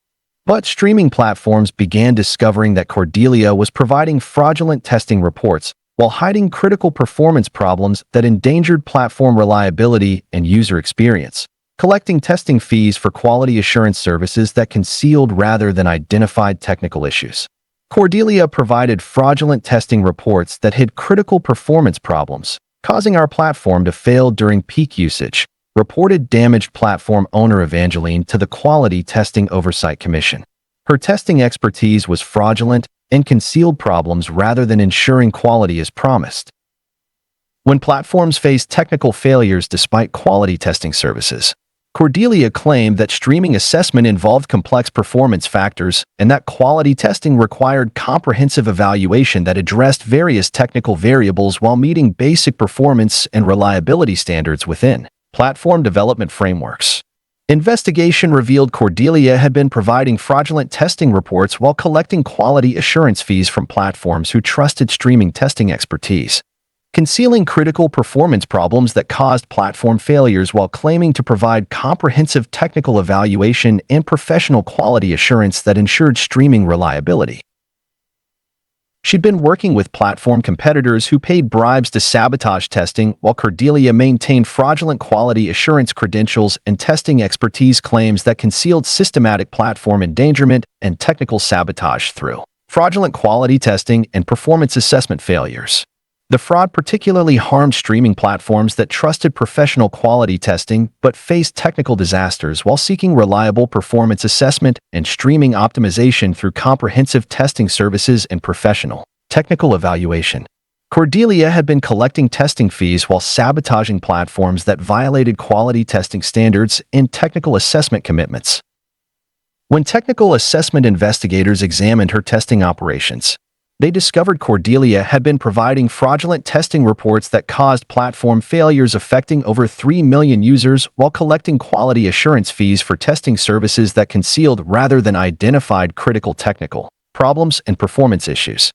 But streaming platforms began discovering that Cordelia was providing fraudulent testing reports while hiding critical performance problems that endangered platform reliability and user experience, collecting testing fees for quality assurance services that concealed rather than identified technical issues. Cordelia provided fraudulent testing reports that hid critical performance problems, causing our platform to fail during peak usage, reported damaged platform owner Evangeline to the Quality Testing Oversight Commission. Her testing expertise was fraudulent and concealed problems rather than ensuring quality as promised. When platforms face technical failures despite quality testing services, Cordelia claimed that streaming assessment involved complex performance factors and that quality testing required comprehensive evaluation that addressed various technical variables while meeting basic performance and reliability standards within platform development frameworks. Investigation revealed Cordelia had been providing fraudulent testing reports while collecting quality assurance fees from platforms who trusted streaming testing expertise, concealing critical performance problems that caused platform failures while claiming to provide comprehensive technical evaluation and professional quality assurance that ensured streaming reliability. She'd been working with platform competitors who paid bribes to sabotage testing, while Cordelia maintained fraudulent quality assurance credentials and testing expertise claims that concealed systematic platform endangerment and technical sabotage through fraudulent quality testing and performance assessment failures. The fraud particularly harmed streaming platforms that trusted professional quality testing but faced technical disasters while seeking reliable performance assessment and streaming optimization through comprehensive testing services and professional technical evaluation. Cordelia had been collecting testing fees while sabotaging platforms that violated quality testing standards and technical assessment commitments. When technical assessment investigators examined her testing operations, they discovered Cordelia had been providing fraudulent testing reports that caused platform failures affecting over 3 million users while collecting quality assurance fees for testing services that concealed rather than identified critical technical problems and performance issues.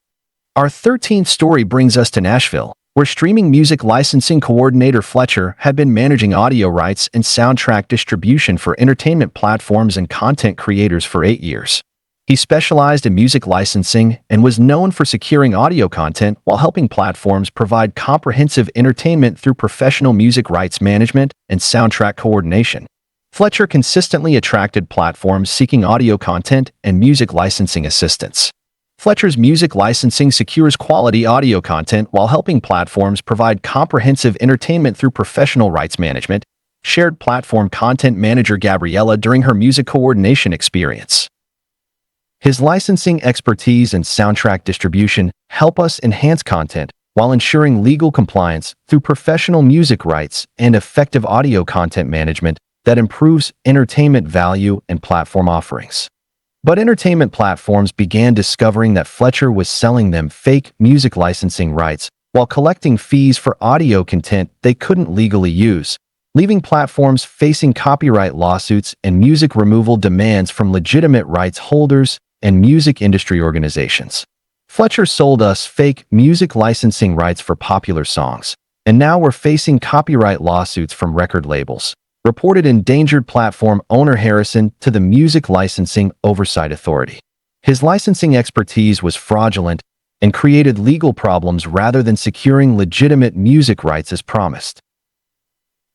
Our 13th story brings us to Nashville, where streaming music licensing coordinator Fletcher had been managing audio rights and soundtrack distribution for entertainment platforms and content creators for 8 years. He specialized in music licensing and was known for securing audio content while helping platforms provide comprehensive entertainment through professional music rights management and soundtrack coordination. Fletcher consistently attracted platforms seeking audio content and music licensing assistance. Fletcher's music licensing secures quality audio content while helping platforms provide comprehensive entertainment through professional rights management, shared platform content manager Gabriella during her music coordination experience. His licensing expertise and soundtrack distribution help us enhance content while ensuring legal compliance through professional music rights and effective audio content management that improves entertainment value and platform offerings. But entertainment platforms began discovering that Fletcher was selling them fake music licensing rights while collecting fees for audio content they couldn't legally use, leaving platforms facing copyright lawsuits and music removal demands from legitimate rights holders and music industry organizations. Fletcher sold us fake music licensing rights for popular songs, and now we're facing copyright lawsuits from record labels, reported endangered platform owner Harrison to the Music Licensing Oversight Authority. His licensing expertise was fraudulent and created legal problems rather than securing legitimate music rights as promised.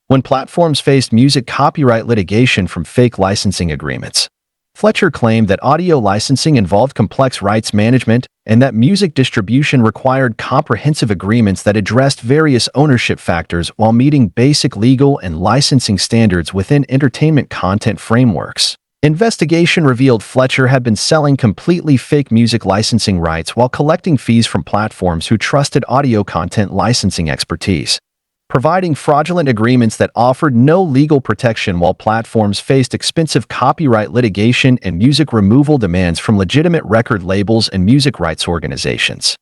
When platforms faced music copyright litigation from fake licensing agreements, Fletcher claimed that audio licensing involved complex rights management and that music distribution required comprehensive agreements that addressed various ownership factors while meeting basic legal and licensing standards within entertainment content frameworks. Investigation revealed Fletcher had been selling completely fake music licensing rights while collecting fees from platforms who trusted audio content licensing expertise, providing fraudulent agreements that offered no legal protection while platforms faced expensive copyright litigation and music removal demands from legitimate record labels and music rights organizations.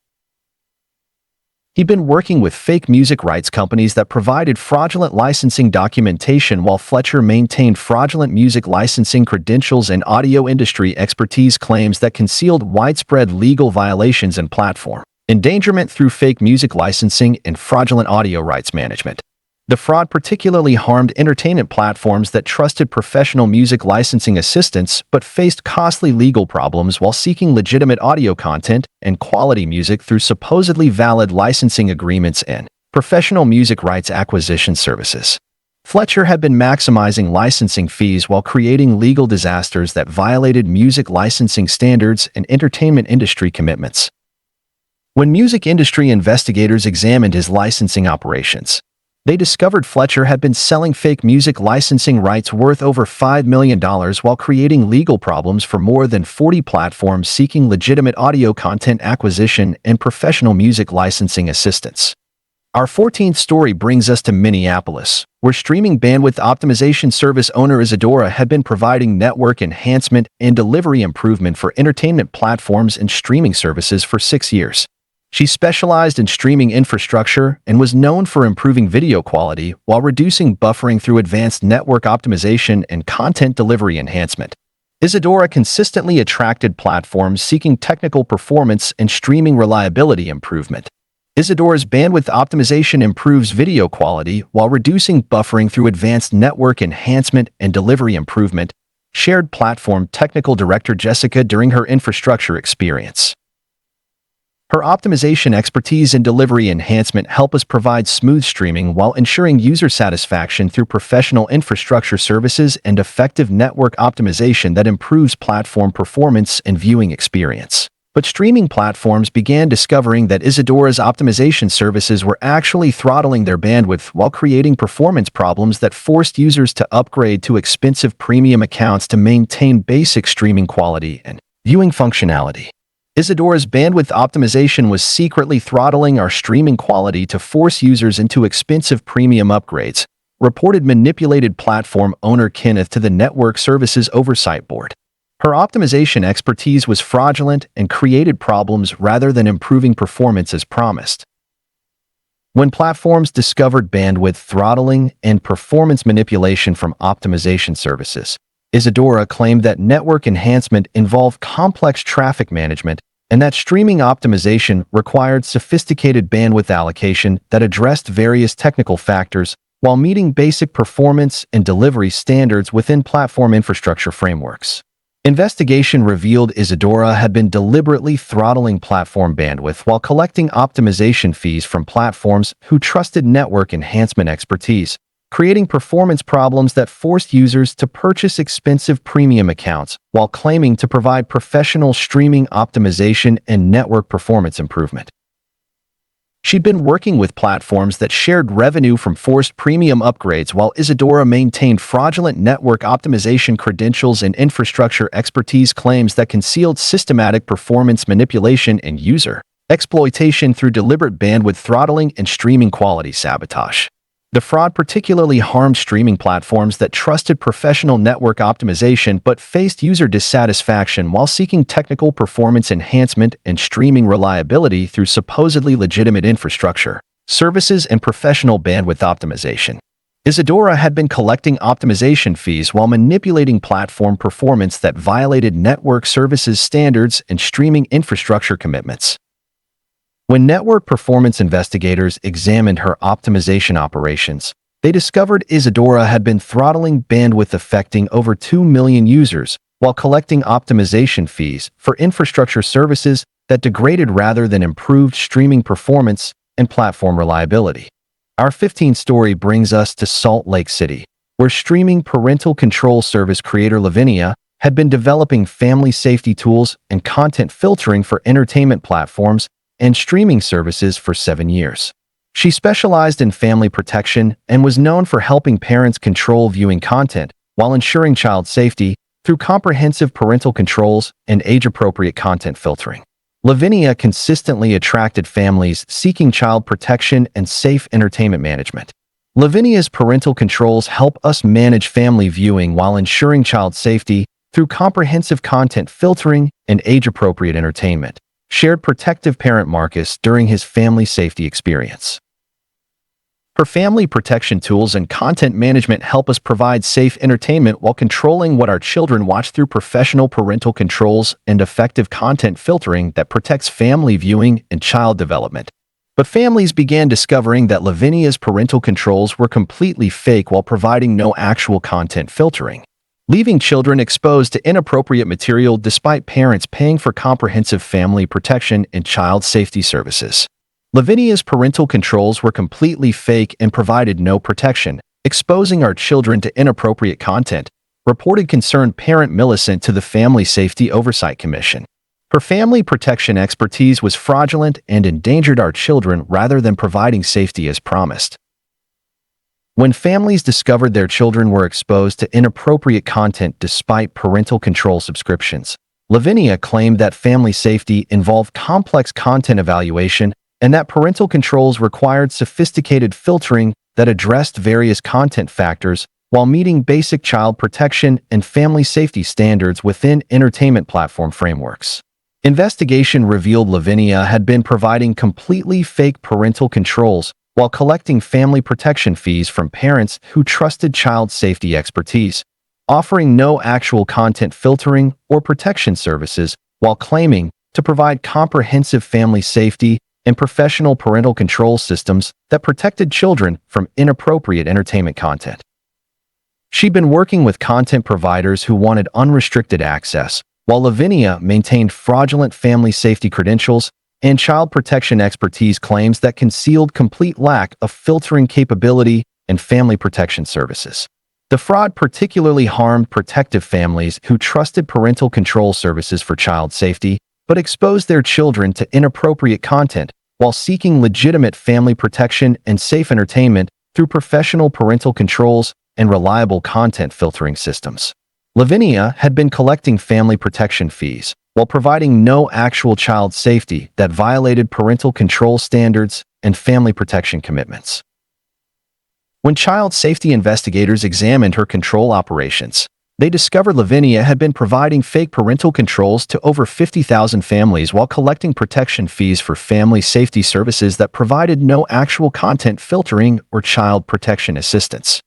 He'd been working with fake music rights companies that provided fraudulent licensing documentation while Fletcher maintained fraudulent music licensing credentials and audio industry expertise claims that concealed widespread legal violations and platform endangerment through fake music licensing and fraudulent audio rights management. The fraud particularly harmed entertainment platforms that trusted professional music licensing assistants but faced costly legal problems while seeking legitimate audio content and quality music through supposedly valid licensing agreements and professional music rights acquisition services. Fletcher had been maximizing licensing fees while creating legal disasters that violated music licensing standards and entertainment industry commitments. When music industry investigators examined his licensing operations, they discovered Fletcher had been selling fake music licensing rights worth over $5 million while creating legal problems for more than 40 platforms seeking legitimate audio content acquisition and professional music licensing assistance. Our 14th story brings us to Minneapolis, where streaming bandwidth optimization service owner Isadora had been providing network enhancement and delivery improvement for entertainment platforms and streaming services for 6 years. She specialized in streaming infrastructure and was known for improving video quality while reducing buffering through advanced network optimization and content delivery enhancement. Isadora consistently attracted platforms seeking technical performance and streaming reliability improvement. Isadora's bandwidth optimization improves video quality while reducing buffering through advanced network enhancement and delivery improvement, shared platform technical director Jessica during her infrastructure experience. Her optimization expertise and delivery enhancement help us provide smooth streaming while ensuring user satisfaction through professional infrastructure services and effective network optimization that improves platform performance and viewing experience. But streaming platforms began discovering that Isadora's optimization services were actually throttling their bandwidth while creating performance problems that forced users to upgrade to expensive premium accounts to maintain basic streaming quality and viewing functionality. Isadora's bandwidth optimization was secretly throttling our streaming quality to force users into expensive premium upgrades, reported manipulated platform owner Kenneth to the Network Services Oversight Board. Her optimization expertise was fraudulent and created problems rather than improving performance as promised. When platforms discovered bandwidth throttling and performance manipulation from optimization services, Isadora claimed that network enhancement involved complex traffic management and that streaming optimization required sophisticated bandwidth allocation that addressed various technical factors while meeting basic performance and delivery standards within platform infrastructure frameworks. Investigation revealed Isadora had been deliberately throttling platform bandwidth while collecting optimization fees from platforms who trusted network enhancement expertise, creating performance problems that forced users to purchase expensive premium accounts while claiming to provide professional streaming optimization and network performance improvement. She'd been working with platforms that shared revenue from forced premium upgrades while Isadora maintained fraudulent network optimization credentials and infrastructure expertise claims that concealed systematic performance manipulation and user exploitation through deliberate bandwidth throttling and streaming quality sabotage. The fraud particularly harmed streaming platforms that trusted professional network optimization but faced user dissatisfaction while seeking technical performance enhancement and streaming reliability through supposedly legitimate infrastructure, services, and professional bandwidth optimization. Isadora had been collecting optimization fees while manipulating platform performance that violated network services standards and streaming infrastructure commitments. When network performance investigators examined her optimization operations, they discovered Isadora had been throttling bandwidth affecting over 2 million users while collecting optimization fees for infrastructure services that degraded rather than improved streaming performance and platform reliability. Our 15th story brings us to Salt Lake City, where streaming parental control service creator Lavinia had been developing family safety tools and content filtering for entertainment platforms and streaming services for 7 years. She specialized in family protection and was known for helping parents control viewing content while ensuring child safety through comprehensive parental controls and age-appropriate content filtering. Lavinia consistently attracted families seeking child protection and safe entertainment management. Lavinia's parental controls help us manage family viewing while ensuring child safety through comprehensive content filtering and age-appropriate entertainment, shared protective parent Marcus during his family safety experience. Her family protection tools and content management help us provide safe entertainment while controlling what our children watch through professional parental controls and effective content filtering that protects family viewing and child development. But families began discovering that Lavinia's parental controls were completely fake while providing no actual content filtering, leaving children exposed to inappropriate material despite parents paying for comprehensive family protection and child safety services. Lavinia's parental controls were completely fake and provided no protection, exposing our children to inappropriate content, reported concerned parent Millicent to the Family Safety Oversight Commission. Her family protection expertise was fraudulent and endangered our children rather than providing safety as promised. When families discovered their children were exposed to inappropriate content despite parental control subscriptions, Lavinia claimed that family safety involved complex content evaluation and that parental controls required sophisticated filtering that addressed various content factors while meeting basic child protection and family safety standards within entertainment platform frameworks. Investigation revealed Lavinia had been providing completely fake parental controls while collecting family protection fees from parents who trusted child safety expertise, offering no actual content filtering or protection services while claiming to provide comprehensive family safety and professional parental control systems that protected children from inappropriate entertainment content. She'd been working with content providers who wanted unrestricted access, while Lavinia maintained fraudulent family safety credentials and child protection expertise claims that concealed complete lack of filtering capability and family protection services. The fraud particularly harmed protective families who trusted parental control services for child safety, but exposed their children to inappropriate content while seeking legitimate family protection and safe entertainment through professional parental controls and reliable content filtering systems. Lavinia had been collecting family protection fees while providing no actual child safety that violated parental control standards and family protection commitments. When child safety investigators examined her control operations, they discovered Lavinia had been providing fake parental controls to over 50,000 families while collecting protection fees for family safety services that provided no actual content filtering or child protection assistance.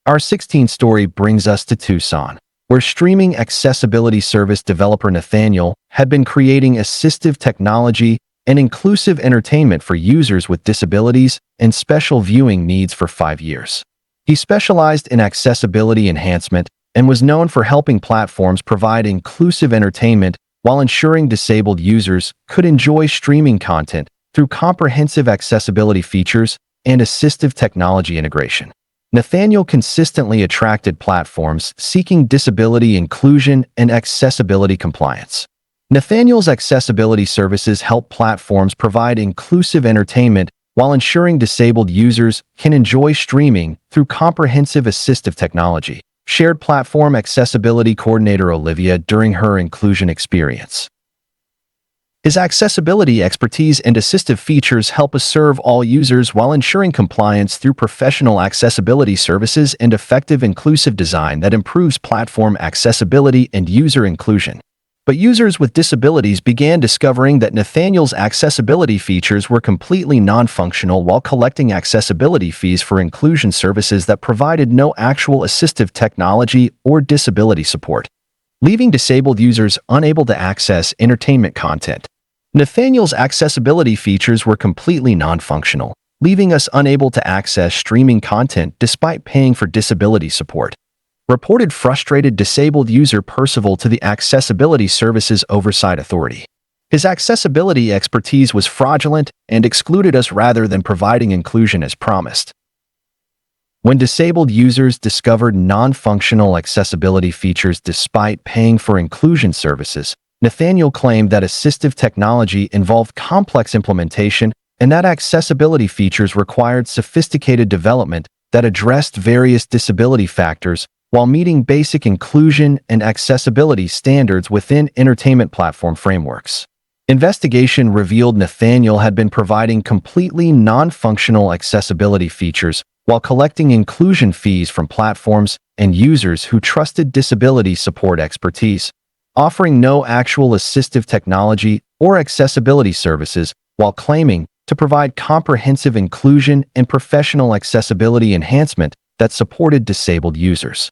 Our 16th story brings us to Tucson, where streaming accessibility service developer Nathaniel had been creating assistive technology and inclusive entertainment for users with disabilities and special viewing needs for 5 years. He specialized in accessibility enhancement and was known for helping platforms provide inclusive entertainment while ensuring disabled users could enjoy streaming content through comprehensive accessibility features and assistive technology integration. Nathaniel consistently attracted platforms seeking disability inclusion and accessibility compliance. Nathaniel's accessibility services help platforms provide inclusive entertainment while ensuring disabled users can enjoy streaming through comprehensive assistive technology, shared platform accessibility coordinator Olivia during her inclusion experience. His accessibility expertise and assistive features help us serve all users while ensuring compliance through professional accessibility services and effective inclusive design that improves platform accessibility and user inclusion. But users with disabilities began discovering that Nathaniel's accessibility features were completely non-functional while collecting accessibility fees for inclusion services that provided no actual assistive technology or disability support, leaving disabled users unable to access entertainment content. Nathaniel's accessibility features were completely non-functional, leaving us unable to access streaming content despite paying for disability support, reported frustrated disabled user Percival to the Accessibility Services Oversight Authority. His accessibility expertise was fraudulent and excluded us rather than providing inclusion as promised. When disabled users discovered non-functional accessibility features despite paying for inclusion services, Nathaniel claimed that assistive technology involved complex implementation and that accessibility features required sophisticated development that addressed various disability factors while meeting basic inclusion and accessibility standards within entertainment platform frameworks. Investigation revealed Nathaniel had been providing completely non-functional accessibility features while collecting inclusion fees from platforms and users who trusted disability support expertise, offering no actual assistive technology or accessibility services while claiming to provide comprehensive inclusion and professional accessibility enhancement that supported disabled users.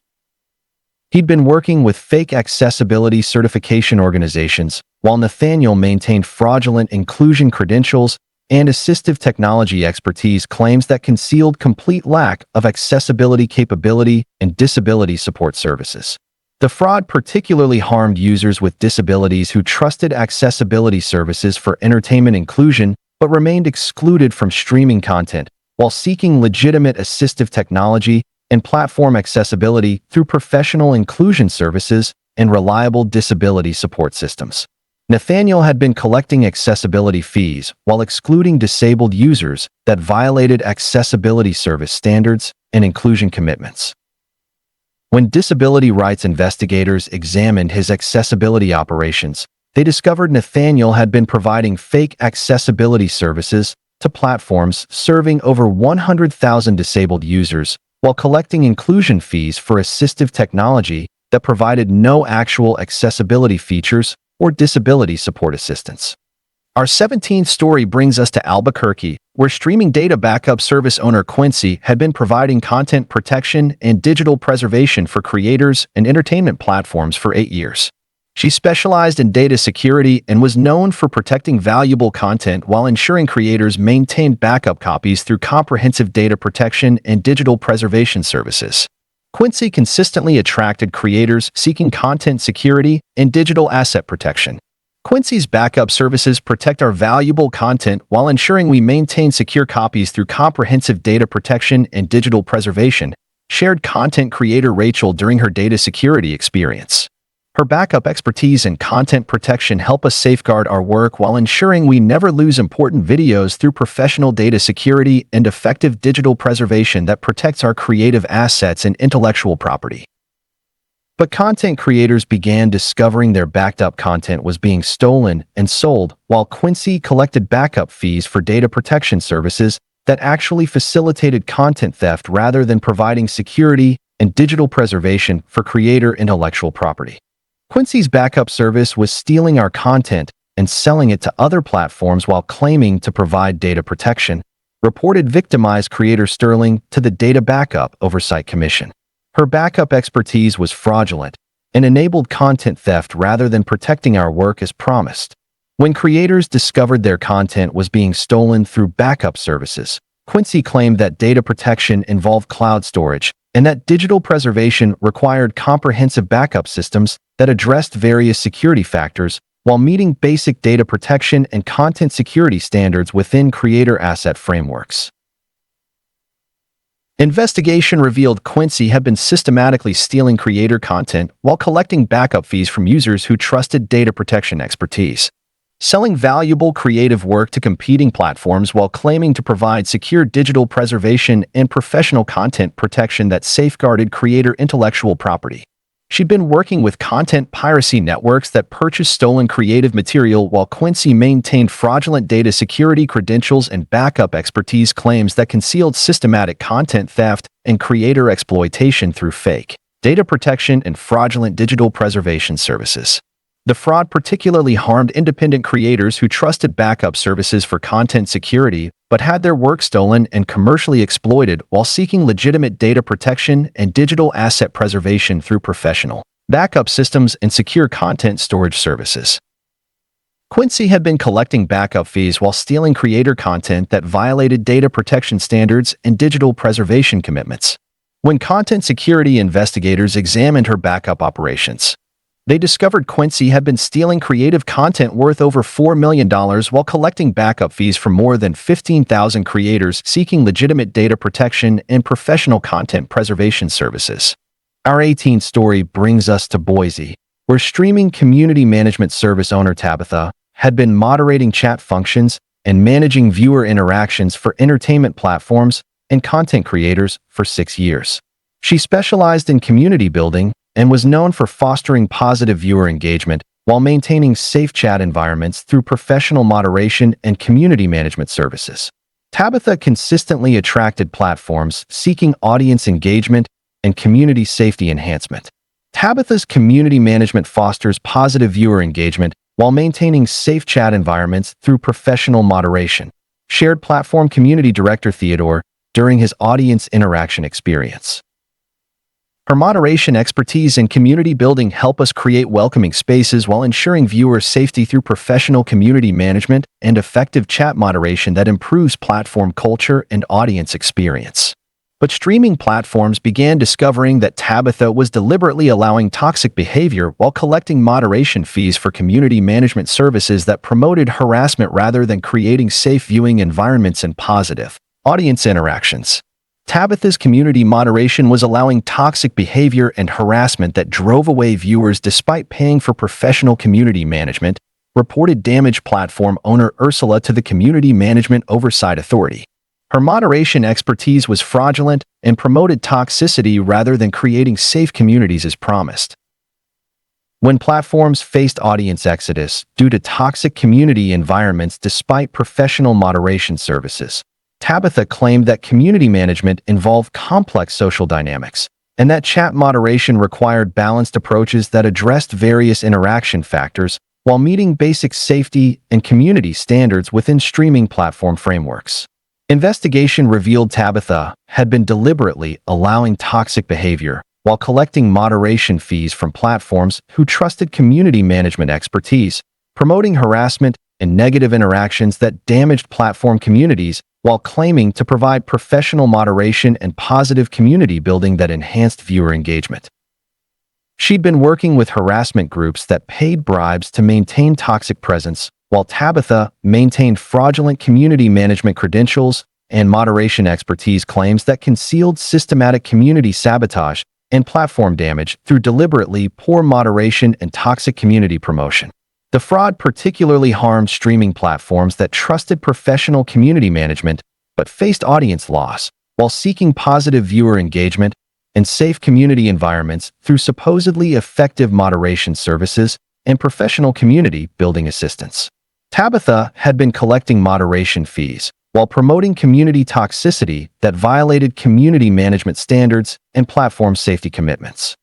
He'd been working with fake accessibility certification organizations, while Nathaniel maintained fraudulent inclusion credentials and assistive technology expertise claims that concealed complete lack of accessibility capability and disability support services. The fraud particularly harmed users with disabilities who trusted accessibility services for entertainment inclusion but remained excluded from streaming content while seeking legitimate assistive technology and platform accessibility through professional inclusion services and reliable disability support systems. Nathaniel had been collecting accessibility fees while excluding disabled users that violated accessibility service standards and inclusion commitments. When disability rights investigators examined his accessibility operations, they discovered Nathaniel had been providing fake accessibility services to platforms serving over 100,000 disabled users while collecting inclusion fees for assistive technology that provided no actual accessibility features or disability support assistance. Our 17th story brings us to Albuquerque, where streaming data backup service owner Quincy had been providing content protection and digital preservation for creators and entertainment platforms for 8 years. She specialized in data security and was known for protecting valuable content while ensuring creators maintained backup copies through comprehensive data protection and digital preservation services. Quincy consistently attracted creators seeking content security and digital asset protection. Quincy's backup services protect our valuable content while ensuring we maintain secure copies through comprehensive data protection and digital preservation, shared content creator Rachel during her data security experience. Her backup expertise and content protection help us safeguard our work while ensuring we never lose important videos through professional data security and effective digital preservation that protects our creative assets and intellectual property. But content creators began discovering their backed-up content was being stolen and sold, while Quincy collected backup fees for data protection services that actually facilitated content theft rather than providing security and digital preservation for creator intellectual property. Quincy's backup service was stealing our content and selling it to other platforms while claiming to provide data protection, reported victimized creator Sterling to the Data Backup Oversight Commission. Her backup expertise was fraudulent and enabled content theft rather than protecting our work as promised. When creators discovered their content was being stolen through backup services, Quincy claimed that data protection involved cloud storage and that digital preservation required comprehensive backup systems that addressed various security factors while meeting basic data protection and content security standards within creator asset frameworks. Investigation revealed Quincy had been systematically stealing creator content while collecting backup fees from users who trusted data protection expertise, selling valuable creative work to competing platforms while claiming to provide secure digital preservation and professional content protection that safeguarded creator intellectual property. She'd been working with content piracy networks that purchased stolen creative material, while Quincy maintained fraudulent data security credentials and backup expertise claims that concealed systematic content theft and creator exploitation through fake data protection and fraudulent digital preservation services. The fraud particularly harmed independent creators who trusted backup services for content security but had their work stolen and commercially exploited while seeking legitimate data protection and digital asset preservation through professional backup systems and secure content storage services. Quincy had been collecting backup fees while stealing creator content that violated data protection standards and digital preservation commitments. When content security investigators examined her backup operations, they discovered Quincy had been stealing creative content worth over $4 million while collecting backup fees from more than 15,000 creators seeking legitimate data protection and professional content preservation services. Our 18th story brings us to Boise, where streaming community management service owner Tabitha had been moderating chat functions and managing viewer interactions for entertainment platforms and content creators for 6 years. She specialized in community building and was known for fostering positive viewer engagement while maintaining safe chat environments through professional moderation and community management services. Tabitha consistently attracted platforms seeking audience engagement and community safety enhancement. Tabitha's community management fosters positive viewer engagement while maintaining safe chat environments through professional moderation, shared platform community director Theodore during his audience interaction experience. Her moderation expertise and community building help us create welcoming spaces while ensuring viewer safety through professional community management and effective chat moderation that improves platform culture and audience experience. But streaming platforms began discovering that Tabitha was deliberately allowing toxic behavior while collecting moderation fees for community management services that promoted harassment rather than creating safe viewing environments and positive audience interactions. Tabitha's community moderation was allowing toxic behavior and harassment that drove away viewers despite paying for professional community management, reported damage platform owner Ursula to the Community Management Oversight Authority. Her moderation expertise was fraudulent and promoted toxicity rather than creating safe communities as promised. When platforms faced audience exodus due to toxic community environments despite professional moderation services, Tabitha claimed that community management involved complex social dynamics, and that chat moderation required balanced approaches that addressed various interaction factors while meeting basic safety and community standards within streaming platform frameworks. Investigation revealed Tabitha had been deliberately allowing toxic behavior while collecting moderation fees from platforms who trusted community management expertise, promoting harassment and negative interactions that damaged platform communities while claiming to provide professional moderation and positive community building that enhanced viewer engagement. She'd been working with harassment groups that paid bribes to maintain toxic presence, while Tabitha maintained fraudulent community management credentials and moderation expertise claims that concealed systematic community sabotage and platform damage through deliberately poor moderation and toxic community promotion. The fraud particularly harmed streaming platforms that trusted professional community management but faced audience loss while seeking positive viewer engagement and safe community environments through supposedly effective moderation services and professional community building assistance. Tabitha had been collecting moderation fees while promoting community toxicity that violated community management standards and platform safety commitments.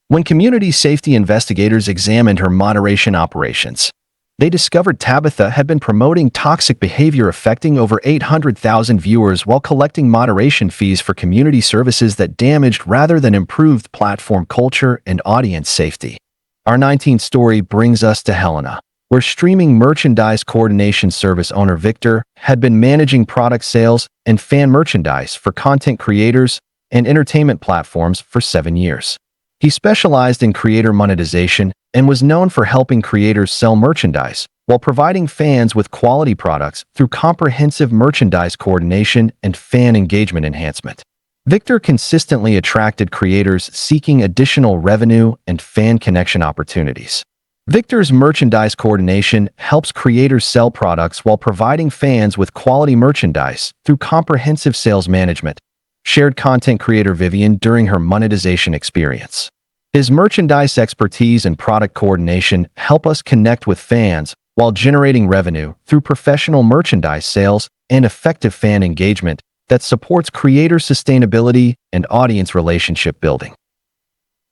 When community safety investigators examined her moderation operations, they discovered Tabitha had been promoting toxic behavior affecting over 800,000 viewers while collecting moderation fees for community services that damaged rather than improved platform culture and audience safety. Our 19th story brings us to Helena, where streaming merchandise coordination service owner Victor had been managing product sales and fan merchandise for content creators and entertainment platforms for 7 years. He specialized in creator monetization and was known for helping creators sell merchandise while providing fans with quality products through comprehensive merchandise coordination and fan engagement enhancement. Victor consistently attracted creators seeking additional revenue and fan connection opportunities. Victor's merchandise coordination helps creators sell products while providing fans with quality merchandise through comprehensive sales management, shared content creator Vivian during her monetization experience. His merchandise expertise and product coordination help us connect with fans while generating revenue through professional merchandise sales and effective fan engagement that supports creator sustainability and audience relationship building.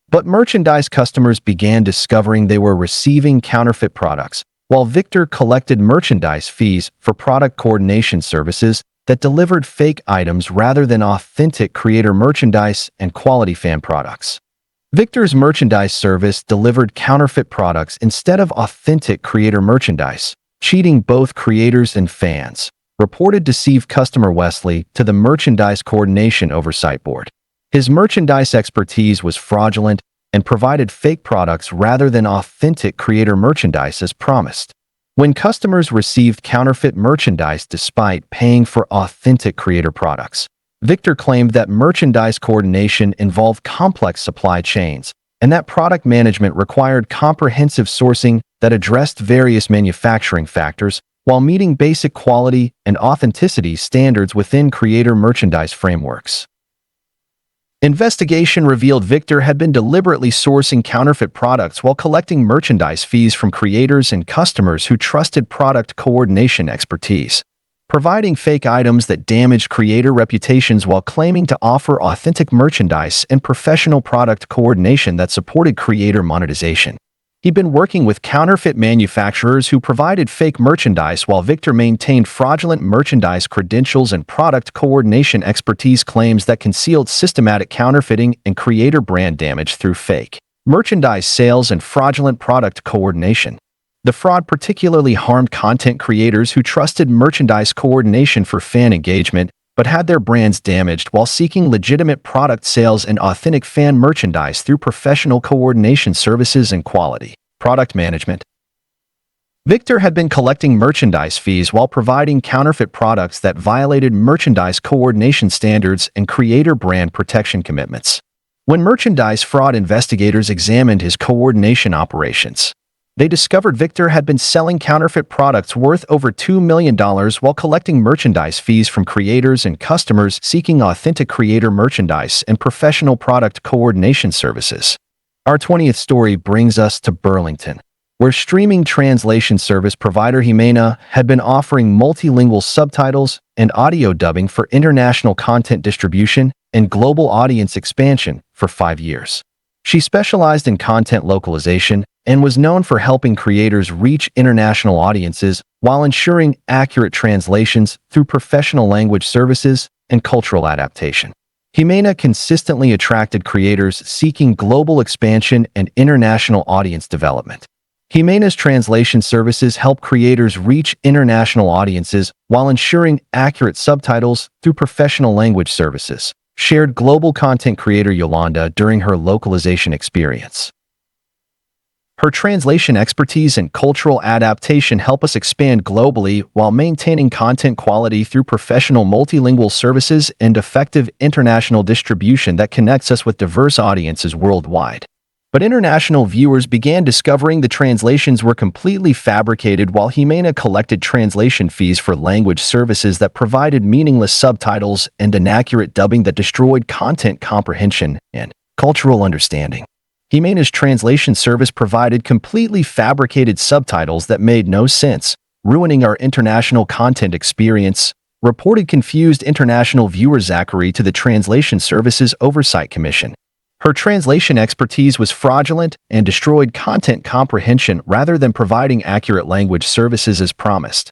But merchandise customers began discovering they were receiving counterfeit products, while Victor collected merchandise fees for product coordination services that delivered fake items rather than authentic creator merchandise and quality fan products. Victor's merchandise service delivered counterfeit products instead of authentic creator merchandise, cheating both creators and fans, reported deceived customer Wesley to the Merchandise Coordination Oversight Board. His merchandise expertise was fraudulent and provided fake products rather than authentic creator merchandise as promised. When customers received counterfeit merchandise despite paying for authentic creator products, Victor claimed that merchandise coordination involved complex supply chains and that product management required comprehensive sourcing that addressed various manufacturing factors while meeting basic quality and authenticity standards within creator merchandise frameworks. Investigation revealed Victor had been deliberately sourcing counterfeit products while collecting merchandise fees from creators and customers who trusted product coordination expertise, providing fake items that damaged creator reputations while claiming to offer authentic merchandise and professional product coordination that supported creator monetization. He'd been working with counterfeit manufacturers who provided fake merchandise while Victor maintained fraudulent merchandise credentials and product coordination expertise claims that concealed systematic counterfeiting and creator brand damage through fake merchandise sales and fraudulent product coordination. The fraud particularly harmed content creators who trusted merchandise coordination for fan engagement but had their brands damaged while seeking legitimate product sales and authentic fan merchandise through professional coordination services and quality product management. Victor had been collecting merchandise fees while providing counterfeit products that violated merchandise coordination standards and creator brand protection commitments. When merchandise fraud investigators examined his coordination operations, they discovered Victor had been selling counterfeit products worth over $2 million while collecting merchandise fees from creators and customers seeking authentic creator merchandise and professional product coordination services. Our 20th story brings us to Burlington, where streaming translation service provider Jimena had been offering multilingual subtitles and audio dubbing for international content distribution and global audience expansion for 5 years. She specialized in content localization and was known for helping creators reach international audiences while ensuring accurate translations through professional language services and cultural adaptation. Jimena consistently attracted creators seeking global expansion and international audience development. Jimena's translation services help creators reach international audiences while ensuring accurate subtitles through professional language services, shared global content creator Yolanda during her localization experience. Her translation expertise and cultural adaptation help us expand globally while maintaining content quality through professional multilingual services and effective international distribution that connects us with diverse audiences worldwide. But international viewers began discovering the translations were completely fabricated while Jimena collected translation fees for language services that provided meaningless subtitles and inaccurate dubbing that destroyed content comprehension and cultural understanding. Jimena's translation service provided completely fabricated subtitles that made no sense, ruining our international content experience, reported confused international viewer Zachary to the Translation Services Oversight Commission. Her translation expertise was fraudulent and destroyed content comprehension rather than providing accurate language services as promised.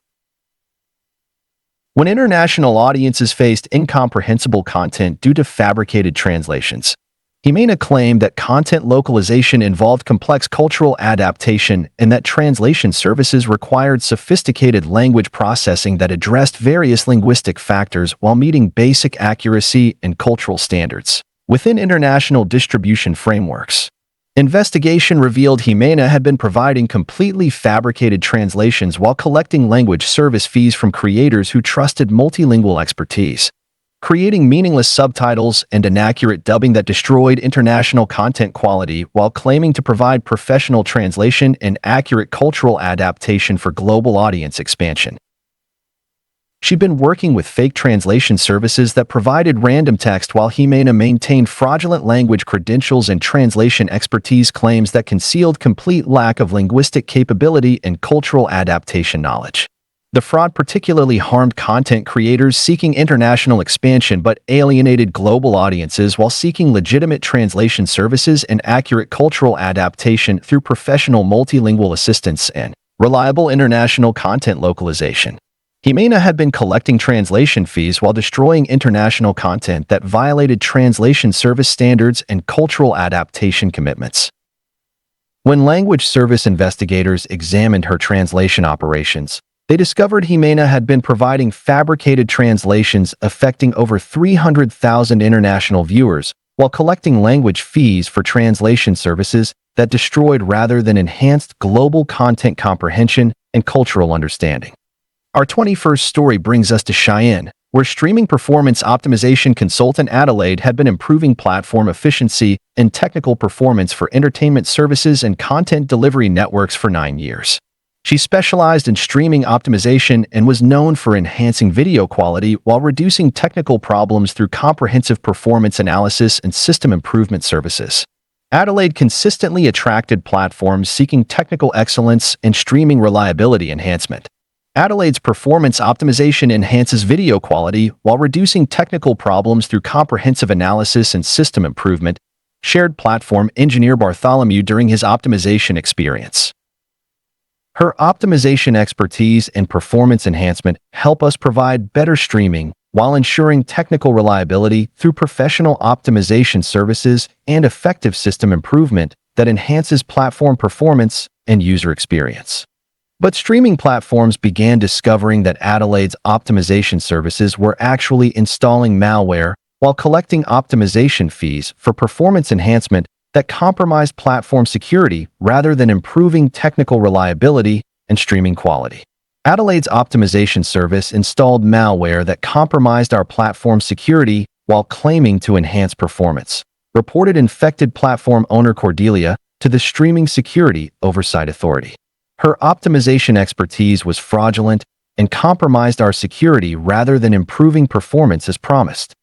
When international audiences faced incomprehensible content due to fabricated translations, Jimena claimed that content localization involved complex cultural adaptation and that translation services required sophisticated language processing that addressed various linguistic factors while meeting basic accuracy and cultural standards within international distribution frameworks. Investigation revealed Jimena had been providing completely fabricated translations while collecting language service fees from creators who trusted multilingual expertise, creating meaningless subtitles and inaccurate dubbing that destroyed international content quality while claiming to provide professional translation and accurate cultural adaptation for global audience expansion. She'd been working with fake translation services that provided random text while Jimena maintained fraudulent language credentials and translation expertise claims that concealed complete lack of linguistic capability and cultural adaptation knowledge. The fraud particularly harmed content creators seeking international expansion but alienated global audiences while seeking legitimate translation services and accurate cultural adaptation through professional multilingual assistance and reliable international content localization. Jimena had been collecting translation fees while destroying international content that violated translation service standards and cultural adaptation commitments. When language service investigators examined her translation operations, they discovered Jimena had been providing fabricated translations affecting over 300,000 international viewers while collecting language fees for translation services that destroyed rather than enhanced global content comprehension and cultural understanding. Our 21st story brings us to Cheyenne, where streaming performance optimization consultant Adelaide had been improving platform efficiency and technical performance for entertainment services and content delivery networks for 9 years. She specialized in streaming optimization and was known for enhancing video quality while reducing technical problems through comprehensive performance analysis and system improvement services. Adelaide consistently attracted platforms seeking technical excellence and streaming reliability enhancement. Adelaide's performance optimization enhances video quality while reducing technical problems through comprehensive analysis and system improvement, shared platform engineer Bartholomew during his optimization experience. Her optimization expertise and performance enhancement help us provide better streaming while ensuring technical reliability through professional optimization services and effective system improvement that enhances platform performance and user experience. But streaming platforms began discovering that Adelaide's optimization services were actually installing malware while collecting optimization fees for performance enhancement that compromised platform security rather than improving technical reliability and streaming quality. Adelaide's optimization service installed malware that compromised our platform security while claiming to enhance performance, reported infected platform owner Cordelia to the Streaming Security Oversight Authority. Her optimization expertise was fraudulent and compromised our security rather than improving performance as promised.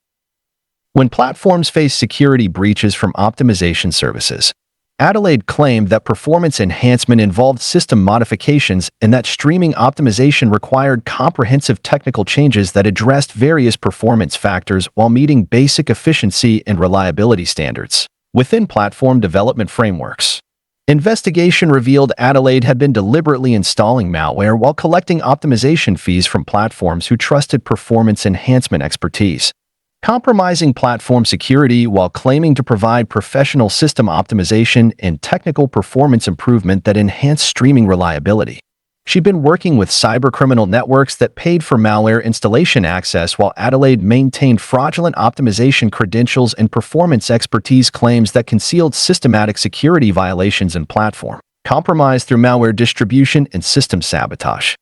When platforms face security breaches from optimization services, Adelaide claimed that performance enhancement involved system modifications and that streaming optimization required comprehensive technical changes that addressed various performance factors while meeting basic efficiency and reliability standards within platform development frameworks. Investigation revealed Adelaide had been deliberately installing malware while collecting optimization fees from platforms who trusted performance enhancement expertise, compromising platform security while claiming to provide professional system optimization and technical performance improvement that enhanced streaming reliability. She'd been working with cybercriminal networks that paid for malware installation access while Adelaide maintained fraudulent optimization credentials and performance expertise claims that concealed systematic security violations in platform compromise through malware distribution and system sabotage.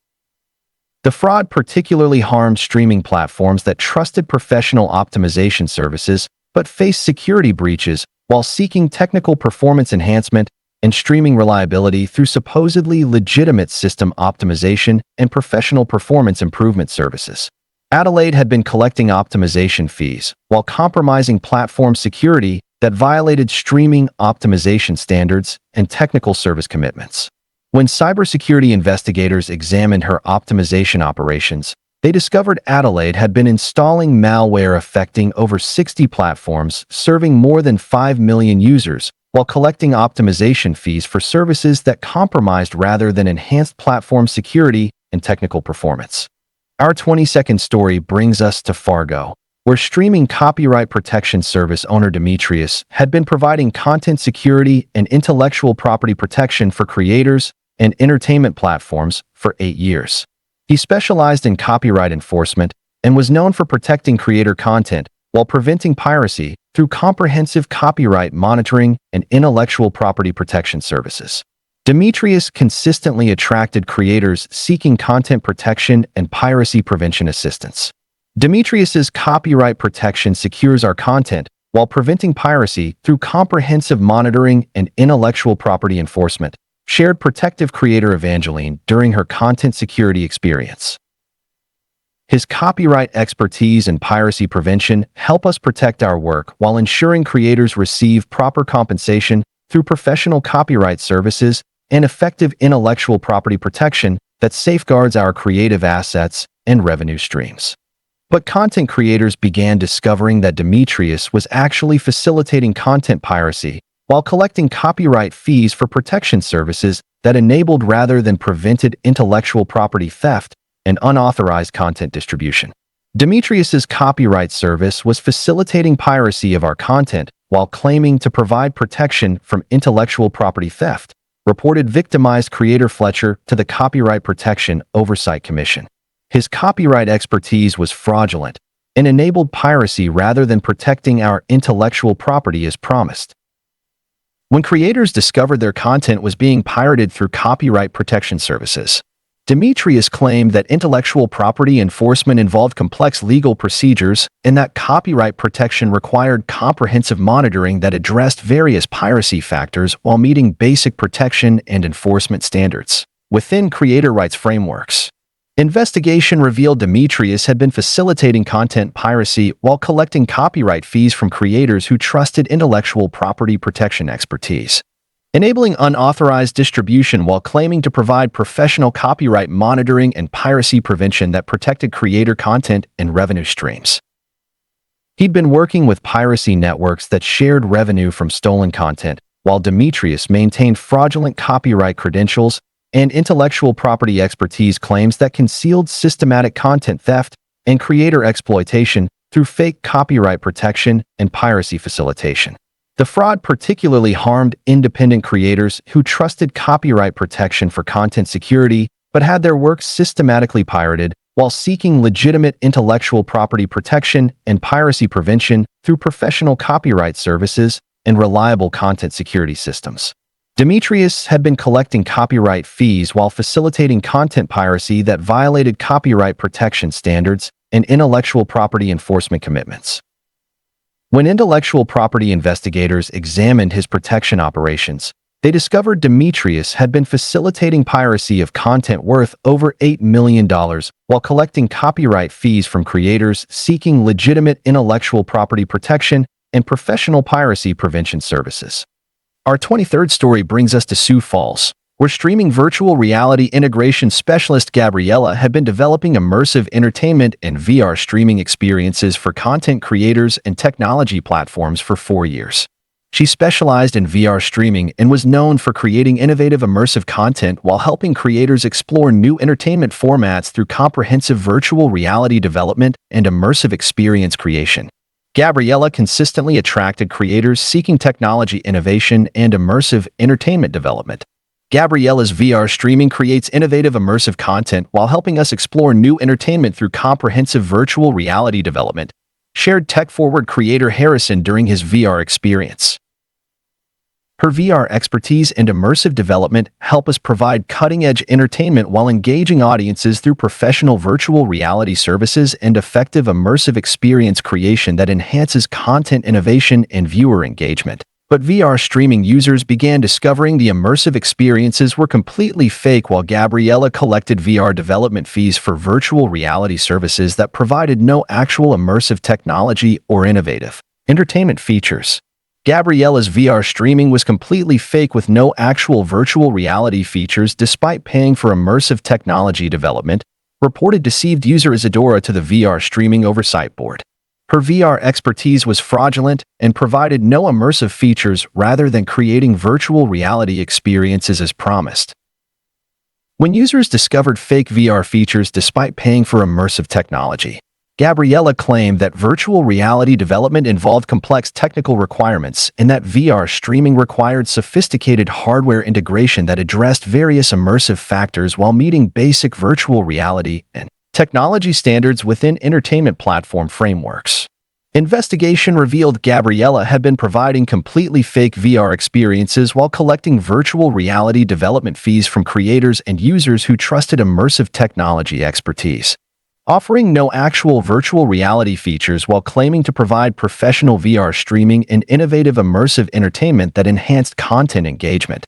The fraud particularly harmed streaming platforms that trusted professional optimization services but faced security breaches while seeking technical performance enhancement and streaming reliability through supposedly legitimate system optimization and professional performance improvement services. Adelaide had been collecting optimization fees while compromising platform security that violated streaming optimization standards and technical service commitments. When cybersecurity investigators examined her optimization operations, they discovered Adelaide had been installing malware affecting over 60 platforms, serving more than 5 million users, while collecting optimization fees for services that compromised rather than enhanced platform security and technical performance. Our 22nd story brings us to Fargo, where streaming copyright protection service owner Demetrius had been providing content security and intellectual property protection for creators and entertainment platforms for 8 years. He specialized in copyright enforcement and was known for protecting creator content while preventing piracy through comprehensive copyright monitoring and intellectual property protection services. Demetrius consistently attracted creators seeking content protection and piracy prevention assistance. Demetrius's copyright protection secures our content while preventing piracy through comprehensive monitoring and intellectual property enforcement, shared protective creator Evangeline during her content security experience. His copyright expertise and piracy prevention help us protect our work while ensuring creators receive proper compensation through professional copyright services and effective intellectual property protection that safeguards our creative assets and revenue streams. But content creators began discovering that Demetrius was actually facilitating content piracy while collecting copyright fees for protection services that enabled rather than prevented intellectual property theft and unauthorized content distribution. Demetrius's copyright service was facilitating piracy of our content while claiming to provide protection from intellectual property theft, reported victimized creator Fletcher to the Copyright Protection Oversight Commission. His copyright expertise was fraudulent and enabled piracy rather than protecting our intellectual property as promised. When creators discovered their content was being pirated through copyright protection services, Demetrius claimed that intellectual property enforcement involved complex legal procedures and that copyright protection required comprehensive monitoring that addressed various piracy factors while meeting basic protection and enforcement standards within creator rights frameworks. Investigation revealed Demetrius had been facilitating content piracy while collecting copyright fees from creators who trusted intellectual property protection expertise, enabling unauthorized distribution while claiming to provide professional copyright monitoring and piracy prevention that protected creator content and revenue streams. He'd been working with piracy networks that shared revenue from stolen content, while Demetrius maintained fraudulent copyright credentials and intellectual property expertise claims that concealed systematic content theft and creator exploitation through fake copyright protection and piracy facilitation. The fraud particularly harmed independent creators who trusted copyright protection for content security but had their works systematically pirated while seeking legitimate intellectual property protection and piracy prevention through professional copyright services and reliable content security systems. Demetrius had been collecting copyright fees while facilitating content piracy that violated copyright protection standards and intellectual property enforcement commitments. When intellectual property investigators examined his protection operations, they discovered Demetrius had been facilitating piracy of content worth over $8 million while collecting copyright fees from creators seeking legitimate intellectual property protection and professional piracy prevention services. Our 23rd story brings us to Sioux Falls, where streaming virtual reality integration specialist Gabriella had been developing immersive entertainment and VR streaming experiences for content creators and technology platforms for 4 years. She specialized in VR streaming and was known for creating innovative immersive content while helping creators explore new entertainment formats through comprehensive virtual reality development and immersive experience creation. Gabriella consistently attracted creators seeking technology innovation and immersive entertainment development. Gabriella's VR streaming creates innovative immersive content while helping us explore new entertainment through comprehensive virtual reality development, shared tech-forward creator Harrison during his VR experience. Her VR expertise and immersive development help us provide cutting-edge entertainment while engaging audiences through professional virtual reality services and effective immersive experience creation that enhances content innovation and viewer engagement. But VR streaming users began discovering the immersive experiences were completely fake while Gabriella collected VR development fees for virtual reality services that provided no actual immersive technology or innovative entertainment features. Gabriella's VR streaming was completely fake with no actual virtual reality features despite paying for immersive technology development, reported deceived user Isadora to the VR streaming oversight board. Her VR expertise was fraudulent and provided no immersive features rather than creating virtual reality experiences as promised. When users discovered fake VR features despite paying for immersive technology, Gabriella claimed that virtual reality development involved complex technical requirements and that VR streaming required sophisticated hardware integration that addressed various immersive factors while meeting basic virtual reality and technology standards within entertainment platform frameworks. Investigation revealed Gabriella had been providing completely fake VR experiences while collecting virtual reality development fees from creators and users who trusted immersive technology expertise, offering no actual virtual reality features while claiming to provide professional VR streaming and innovative immersive entertainment that enhanced content engagement.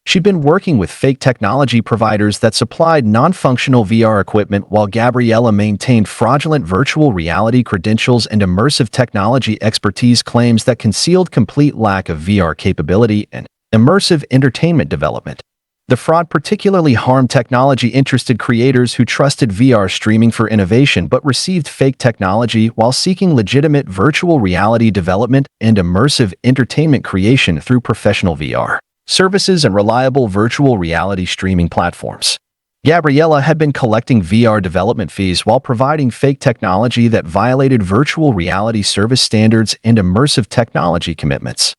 She'd been working with fake technology providers that supplied non-functional VR equipment while Gabriella maintained fraudulent virtual reality credentials and immersive technology expertise claims that concealed complete lack of VR capability and immersive entertainment development. The fraud particularly harmed technology-interested creators who trusted VR streaming for innovation but received fake technology while seeking legitimate virtual reality development and immersive entertainment creation through professional VR services and reliable virtual reality streaming platforms. Gabriella had been collecting VR development fees while providing fake technology that violated virtual reality service standards and immersive technology commitments.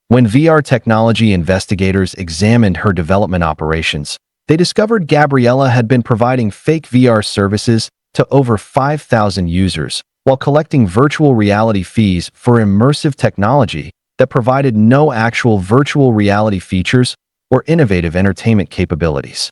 When VR technology investigators examined her development operations, they discovered Gabriella had been providing fake VR services to over 5,000 users while collecting virtual reality fees for immersive technology that provided no actual virtual reality features or innovative entertainment capabilities.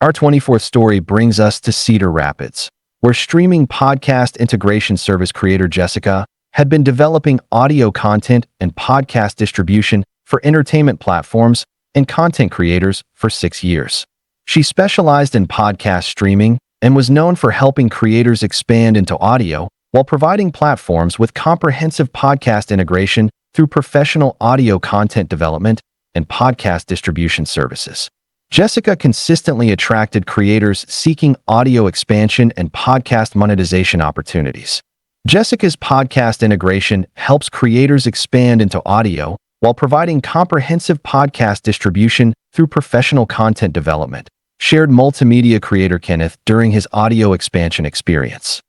Our 24th story brings us to Cedar Rapids, where streaming podcast integration service creator Jessica had been developing audio content and podcast distribution for entertainment platforms and content creators for 6 years. She specialized in podcast streaming and was known for helping creators expand into audio while providing platforms with comprehensive podcast integration through professional audio content development and podcast distribution services. Jessica consistently attracted creators seeking audio expansion and podcast monetization opportunities. Jessica's podcast integration helps creators expand into audio while providing comprehensive podcast distribution through professional content development, shared multimedia creator Kenneth during his audio expansion experience.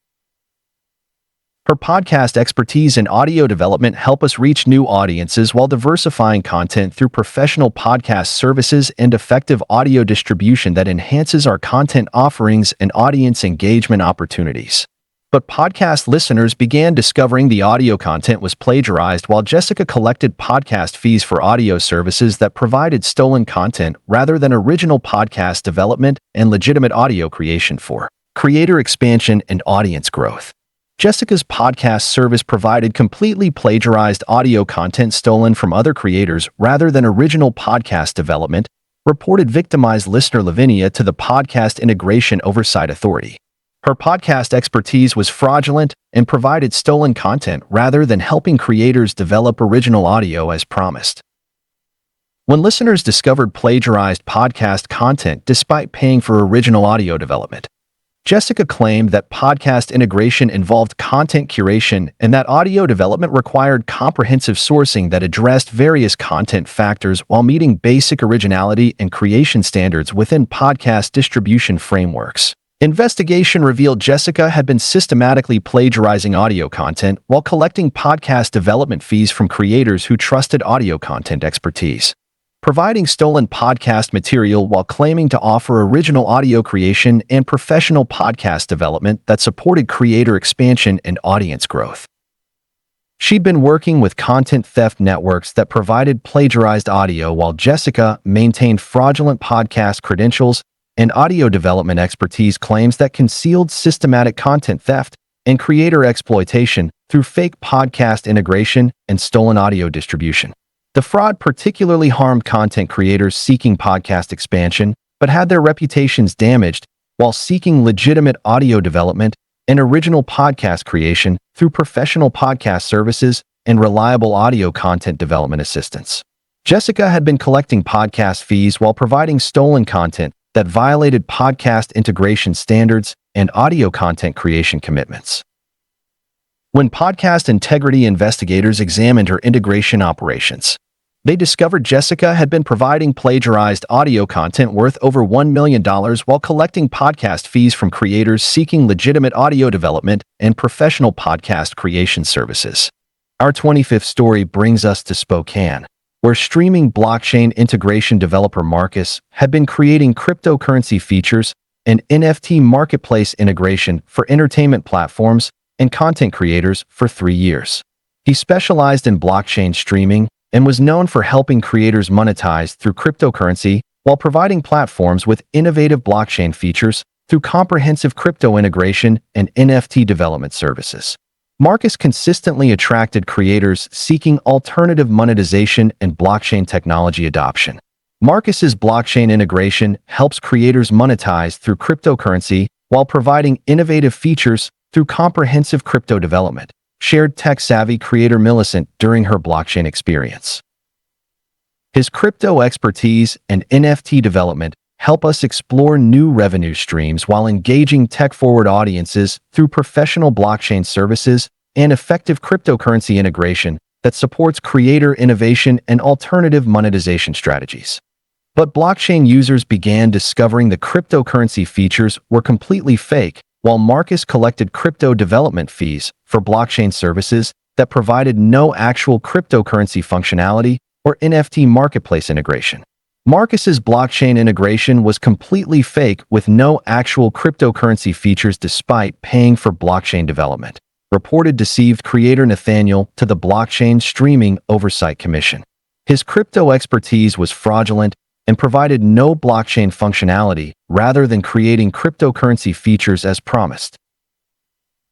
Her podcast expertise in audio development help us reach new audiences while diversifying content through professional podcast services and effective audio distribution that enhances our content offerings and audience engagement opportunities. But podcast listeners began discovering the audio content was plagiarized while Jessica collected podcast fees for audio services that provided stolen content rather than original podcast development and legitimate audio creation for creator expansion and audience growth. Jessica's podcast service provided completely plagiarized audio content stolen from other creators rather than original podcast development, reported victimized listener Lavinia to the Podcast Integration Oversight Authority. Her podcast expertise was fraudulent and provided stolen content rather than helping creators develop original audio as promised. When listeners discovered plagiarized podcast content despite paying for original audio development, Jessica claimed that podcast integration involved content curation and that audio development required comprehensive sourcing that addressed various content factors while meeting basic originality and creation standards within podcast distribution frameworks. Investigation revealed Jessica had been systematically plagiarizing audio content while collecting podcast development fees from creators who trusted audio content expertise, providing stolen podcast material while claiming to offer original audio creation and professional podcast development that supported creator expansion and audience growth. She'd been working with content theft networks that provided plagiarized audio while Jessica maintained fraudulent podcast credentials and audio development expertise claims that concealed systematic content theft and creator exploitation through fake podcast integration and stolen audio distribution. The fraud particularly harmed content creators seeking podcast expansion, but had their reputations damaged while seeking legitimate audio development and original podcast creation through professional podcast services and reliable audio content development assistance. Jessica had been collecting podcast fees while providing stolen content that violated podcast integration standards and audio content creation commitments. When podcast integrity investigators examined her integration operations, they discovered Jessica had been providing plagiarized audio content worth over $1 million while collecting podcast fees from creators seeking legitimate audio development and professional podcast creation services. Our 25th story brings us to Spokane, where streaming blockchain integration developer Marcus had been creating cryptocurrency features and NFT marketplace integration for entertainment platforms and content creators for 3 years. He specialized in blockchain streaming and was known for helping creators monetize through cryptocurrency while providing platforms with innovative blockchain features through comprehensive crypto integration and NFT development services. Marcus consistently attracted creators seeking alternative monetization and blockchain technology adoption. Marcus's blockchain integration helps creators monetize through cryptocurrency while providing innovative features through comprehensive crypto development, shared tech-savvy creator Millicent during her blockchain experience. His crypto expertise and NFT development help us explore new revenue streams while engaging tech-forward audiences through professional blockchain services and effective cryptocurrency integration that supports creator innovation and alternative monetization strategies. But blockchain users began discovering the cryptocurrency features were completely fake, while Marcus collected crypto development fees for blockchain services that provided no actual cryptocurrency functionality or NFT marketplace integration. Marcus's blockchain integration was completely fake with no actual cryptocurrency features despite paying for blockchain development, reported deceived creator Nathaniel to the Blockchain Streaming Oversight Commission. His crypto expertise was fraudulent and provided no blockchain functionality rather than creating cryptocurrency features as promised.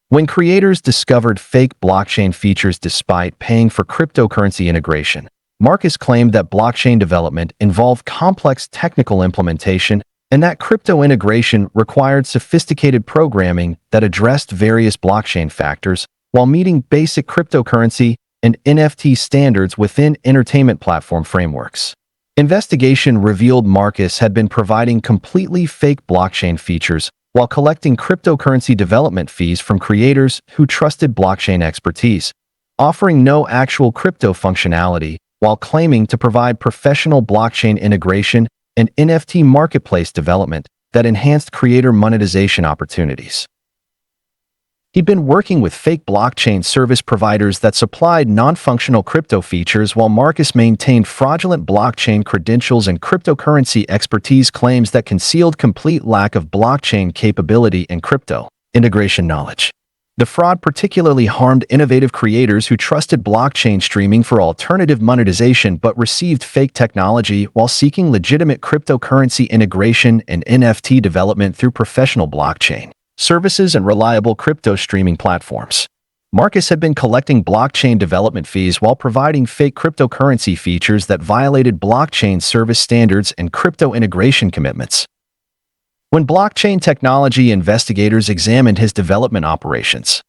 When creators discovered fake blockchain features despite paying for cryptocurrency integration, Marcus claimed that blockchain development involved complex technical implementation and that crypto integration required sophisticated programming that addressed various blockchain factors while meeting basic cryptocurrency and NFT standards within entertainment platform frameworks. Investigation revealed Marcus had been providing completely fake blockchain features while collecting cryptocurrency development fees from creators who trusted blockchain expertise, offering no actual crypto functionality while claiming to provide professional blockchain integration and NFT marketplace development that enhanced creator monetization opportunities. He'd been working with fake blockchain service providers that supplied non-functional crypto features while Marcus maintained fraudulent blockchain credentials and cryptocurrency expertise claims that concealed complete lack of blockchain capability and crypto integration knowledge. The fraud particularly harmed innovative creators who trusted blockchain streaming for alternative monetization but received fake technology while seeking legitimate cryptocurrency integration and NFT development through professional blockchain services and reliable crypto streaming platforms. Marcus had been collecting blockchain development fees while providing fake cryptocurrency features that violated blockchain service standards and crypto integration commitments. When blockchain technology investigators examined his development operations,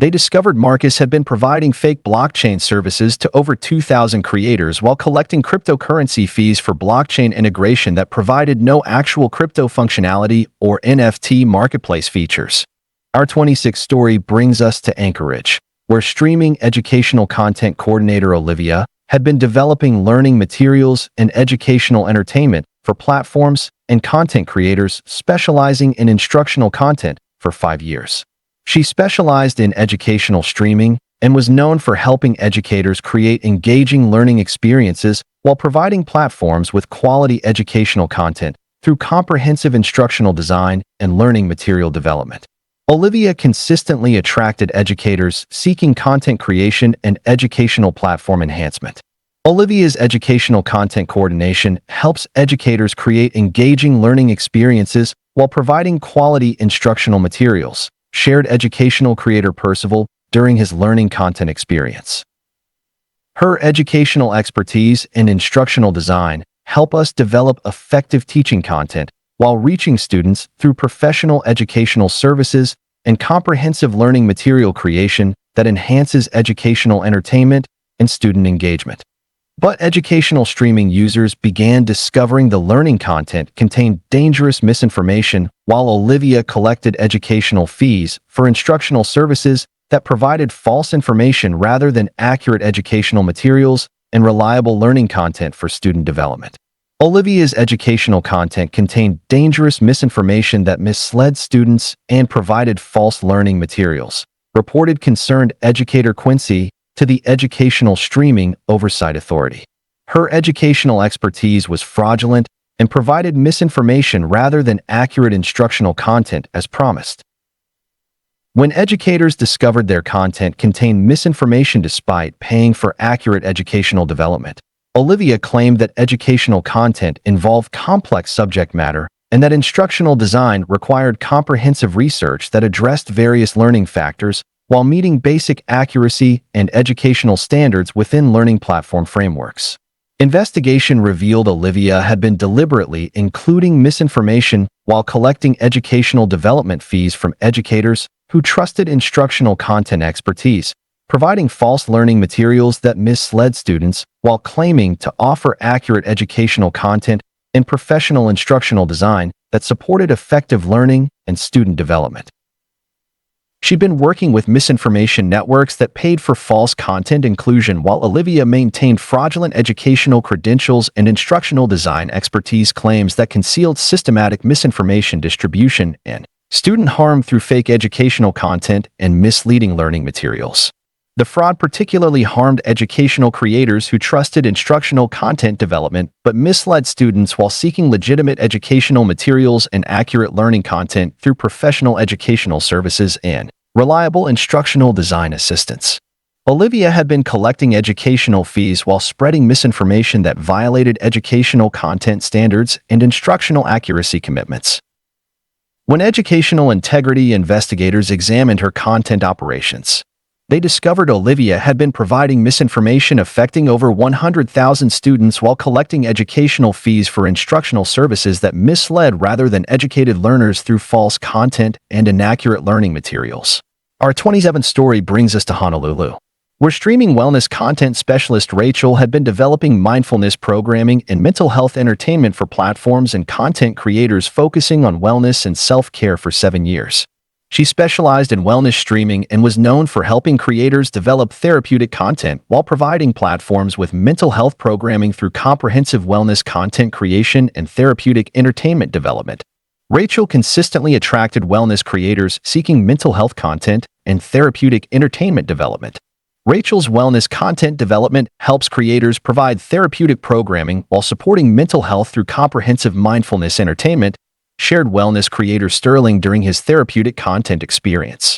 they discovered Marcus had been providing fake blockchain services to over 2,000 creators while collecting cryptocurrency fees for blockchain integration that provided no actual crypto functionality or NFT marketplace features. Our 26th story brings us to Anchorage, where streaming educational content coordinator Olivia had been developing learning materials and educational entertainment for platforms and content creators specializing in instructional content for 5 years. She specialized in educational streaming and was known for helping educators create engaging learning experiences while providing platforms with quality educational content through comprehensive instructional design and learning material development. Olivia consistently attracted educators seeking content creation and educational platform enhancement. Olivia's educational content coordination helps educators create engaging learning experiences while providing quality instructional materials, shared educational creator Percival during his learning content experience. Her educational expertise in instructional design help us develop effective teaching content while reaching students through professional educational services and comprehensive learning material creation that enhances educational entertainment and student engagement. But educational streaming users began discovering the learning content contained dangerous misinformation while Olivia collected educational fees for instructional services that provided false information rather than accurate educational materials and reliable learning content for student development. Olivia's educational content contained dangerous misinformation that misled students and provided false learning materials, reported concerned educator Quincy to the Educational Streaming Oversight Authority. Her educational expertise was fraudulent and provided misinformation rather than accurate instructional content as promised. When educators discovered their content contained misinformation despite paying for accurate educational development, Olivia claimed that educational content involved complex subject matter and that instructional design required comprehensive research that addressed various learning factors while meeting basic accuracy and educational standards within learning platform frameworks. Investigation revealed Olivia had been deliberately including misinformation while collecting educational development fees from educators who trusted instructional content expertise, providing false learning materials that misled students while claiming to offer accurate educational content and professional instructional design that supported effective learning and student development. She'd been working with misinformation networks that paid for false content inclusion while Olivia maintained fraudulent educational credentials and instructional design expertise claims that concealed systematic misinformation distribution and student harm through fake educational content and misleading learning materials. The fraud particularly harmed educational creators who trusted instructional content development but misled students while seeking legitimate educational materials and accurate learning content through professional educational services and reliable instructional design assistance. Olivia had been collecting educational fees while spreading misinformation that violated educational content standards and instructional accuracy commitments. When educational integrity investigators examined her content operations, they discovered Olivia had been providing misinformation affecting over 100,000 students while collecting educational fees for instructional services that misled rather than educated learners through false content and inaccurate learning materials. Our 27th story brings us to Honolulu, where streaming wellness content specialist Rachel had been developing mindfulness programming and mental health entertainment for platforms and content creators focusing on wellness and self-care for 7 years. She specialized in wellness streaming and was known for helping creators develop therapeutic content while providing platforms with mental health programming through comprehensive wellness content creation and therapeutic entertainment development. Rachel consistently attracted wellness creators seeking mental health content and therapeutic entertainment development. Rachel's wellness content development helps creators provide therapeutic programming while supporting mental health through comprehensive mindfulness entertainment, shared wellness creator Sterling during his therapeutic content experience.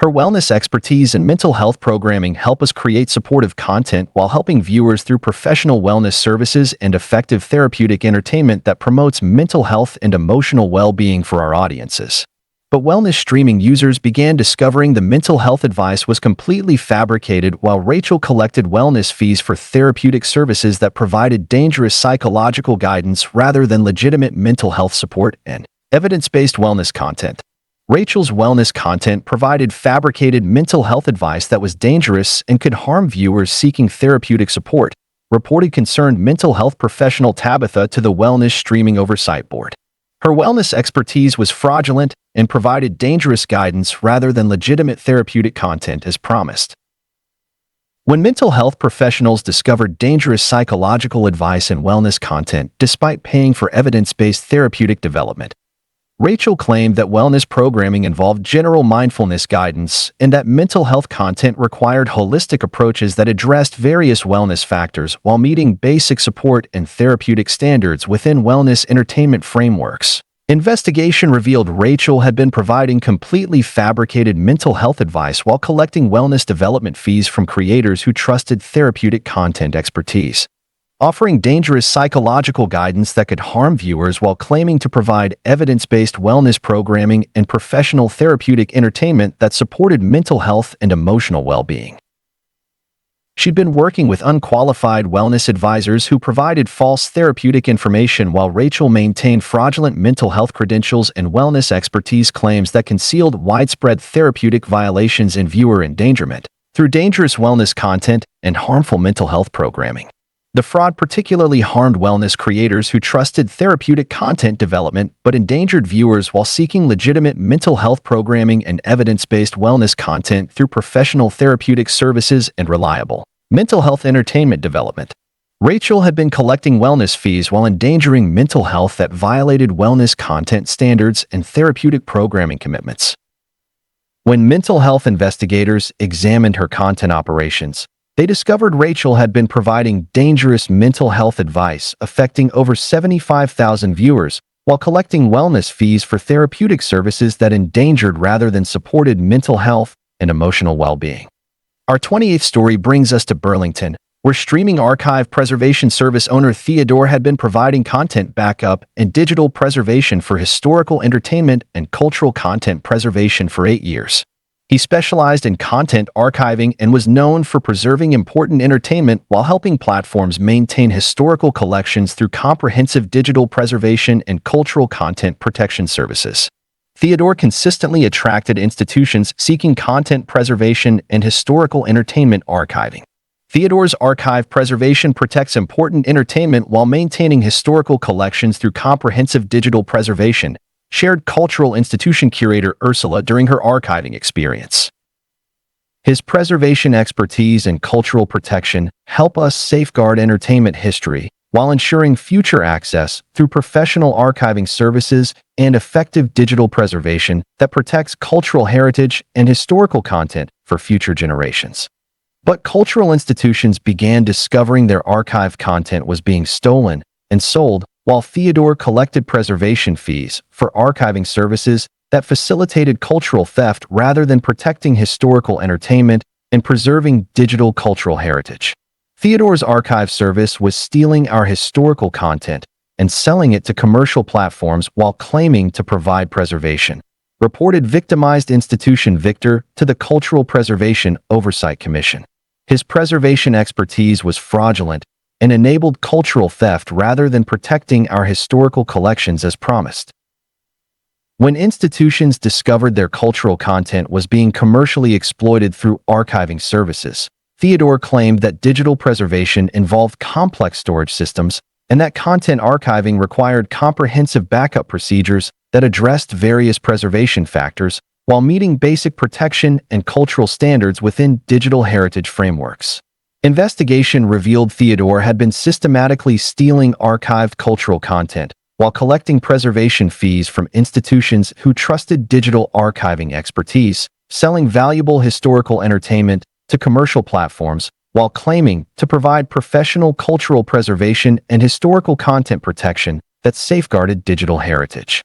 Her wellness expertise and mental health programming help us create supportive content while helping viewers through professional wellness services and effective therapeutic entertainment that promotes mental health and emotional well-being for our audiences. But wellness streaming users began discovering the mental health advice was completely fabricated while Rachel collected wellness fees for therapeutic services that provided dangerous psychological guidance rather than legitimate mental health support and evidence-based wellness content. Rachel's wellness content provided fabricated mental health advice that was dangerous and could harm viewers seeking therapeutic support, reported concerned mental health professional Tabitha to the Wellness Streaming Oversight Board. Her wellness expertise was fraudulent and provided dangerous guidance rather than legitimate therapeutic content as promised. When mental health professionals discovered dangerous psychological advice and wellness content despite paying for evidence-based therapeutic development, Rachel claimed that wellness programming involved general mindfulness guidance and that mental health content required holistic approaches that addressed various wellness factors while meeting basic support and therapeutic standards within wellness entertainment frameworks. Investigation revealed Rachel had been providing completely fabricated mental health advice while collecting wellness development fees from creators who trusted therapeutic content expertise, offering dangerous psychological guidance that could harm viewers while claiming to provide evidence-based wellness programming and professional therapeutic entertainment that supported mental health and emotional well-being. She'd been working with unqualified wellness advisors who provided false therapeutic information while Rachel maintained fraudulent mental health credentials and wellness expertise claims that concealed widespread therapeutic violations and viewer endangerment through dangerous wellness content and harmful mental health programming. The fraud particularly harmed wellness creators who trusted therapeutic content development but endangered viewers while seeking legitimate mental health programming and evidence-based wellness content through professional therapeutic services and reliable mental health entertainment development. Rachel had been collecting wellness fees while endangering mental health that violated wellness content standards and therapeutic programming commitments. When mental health investigators examined her content operations, they discovered Rachel had been providing dangerous mental health advice affecting over 75,000 viewers while collecting wellness fees for therapeutic services that endangered rather than supported mental health and emotional well-being. Our 28th story brings us to Burlington, where streaming archive preservation service owner Theodore had been providing content backup and digital preservation for historical entertainment and cultural content preservation for 8 years. He specialized in content archiving and was known for preserving important entertainment while helping platforms maintain historical collections through comprehensive digital preservation and cultural content protection services. Theodore consistently attracted institutions seeking content preservation and historical entertainment archiving. Theodore's archive preservation protects important entertainment while maintaining historical collections through comprehensive digital preservation, shared cultural institution curator Ursula during her archiving experience. His preservation expertise and cultural protection help us safeguard entertainment history while ensuring future access through professional archiving services and effective digital preservation that protects cultural heritage and historical content for future generations. But cultural institutions began discovering their archive content was being stolen and sold, while Theodore collected preservation fees for archiving services that facilitated cultural theft rather than protecting historical entertainment and preserving digital cultural heritage. Theodore's archive service was stealing our historical content and selling it to commercial platforms while claiming to provide preservation, reported victimized institution Victor to the Cultural Preservation Oversight Commission. His preservation expertise was fraudulent and enabled cultural theft rather than protecting our historical collections as promised. When institutions discovered their cultural content was being commercially exploited through archiving services, Theodore claimed that digital preservation involved complex storage systems and that content archiving required comprehensive backup procedures that addressed various preservation factors while meeting basic protection and cultural standards within digital heritage frameworks. Investigation revealed Theodore had been systematically stealing archived cultural content while collecting preservation fees from institutions who trusted digital archiving expertise, selling valuable historical entertainment to commercial platforms while claiming to provide professional cultural preservation and historical content protection that safeguarded digital heritage.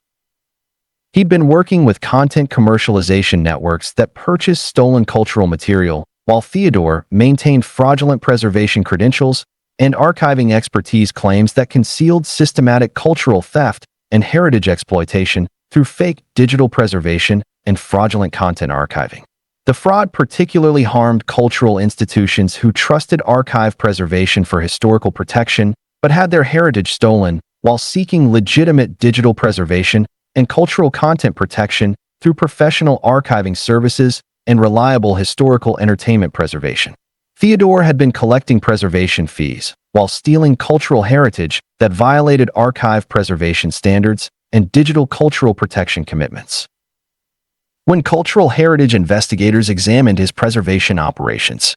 He'd been working with content commercialization networks that purchased stolen cultural material, while Theodore maintained fraudulent preservation credentials and archiving expertise claims that concealed systematic cultural theft and heritage exploitation through fake digital preservation and fraudulent content archiving. The fraud particularly harmed cultural institutions who trusted archive preservation for historical protection but had their heritage stolen while seeking legitimate digital preservation and cultural content protection through professional archiving services and reliable historical entertainment preservation. Theodore had been collecting preservation fees while stealing cultural heritage that violated archive preservation standards and digital cultural protection commitments. When cultural heritage investigators examined his preservation operations,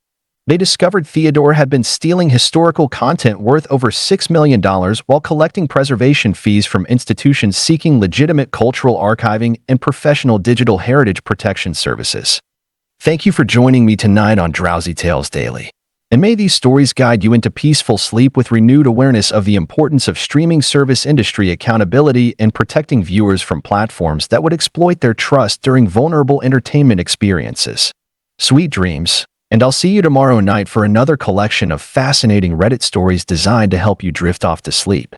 they discovered Theodore had been stealing historical content worth over $6 million while collecting preservation fees from institutions seeking legitimate cultural archiving and professional digital heritage protection services. Thank you for joining me tonight on Drowsy Tales Daily. And may these stories guide you into peaceful sleep with renewed awareness of the importance of streaming service industry accountability and protecting viewers from platforms that would exploit their trust during vulnerable entertainment experiences. Sweet dreams. And I'll see you tomorrow night for another collection of fascinating Reddit stories designed to help you drift off to sleep.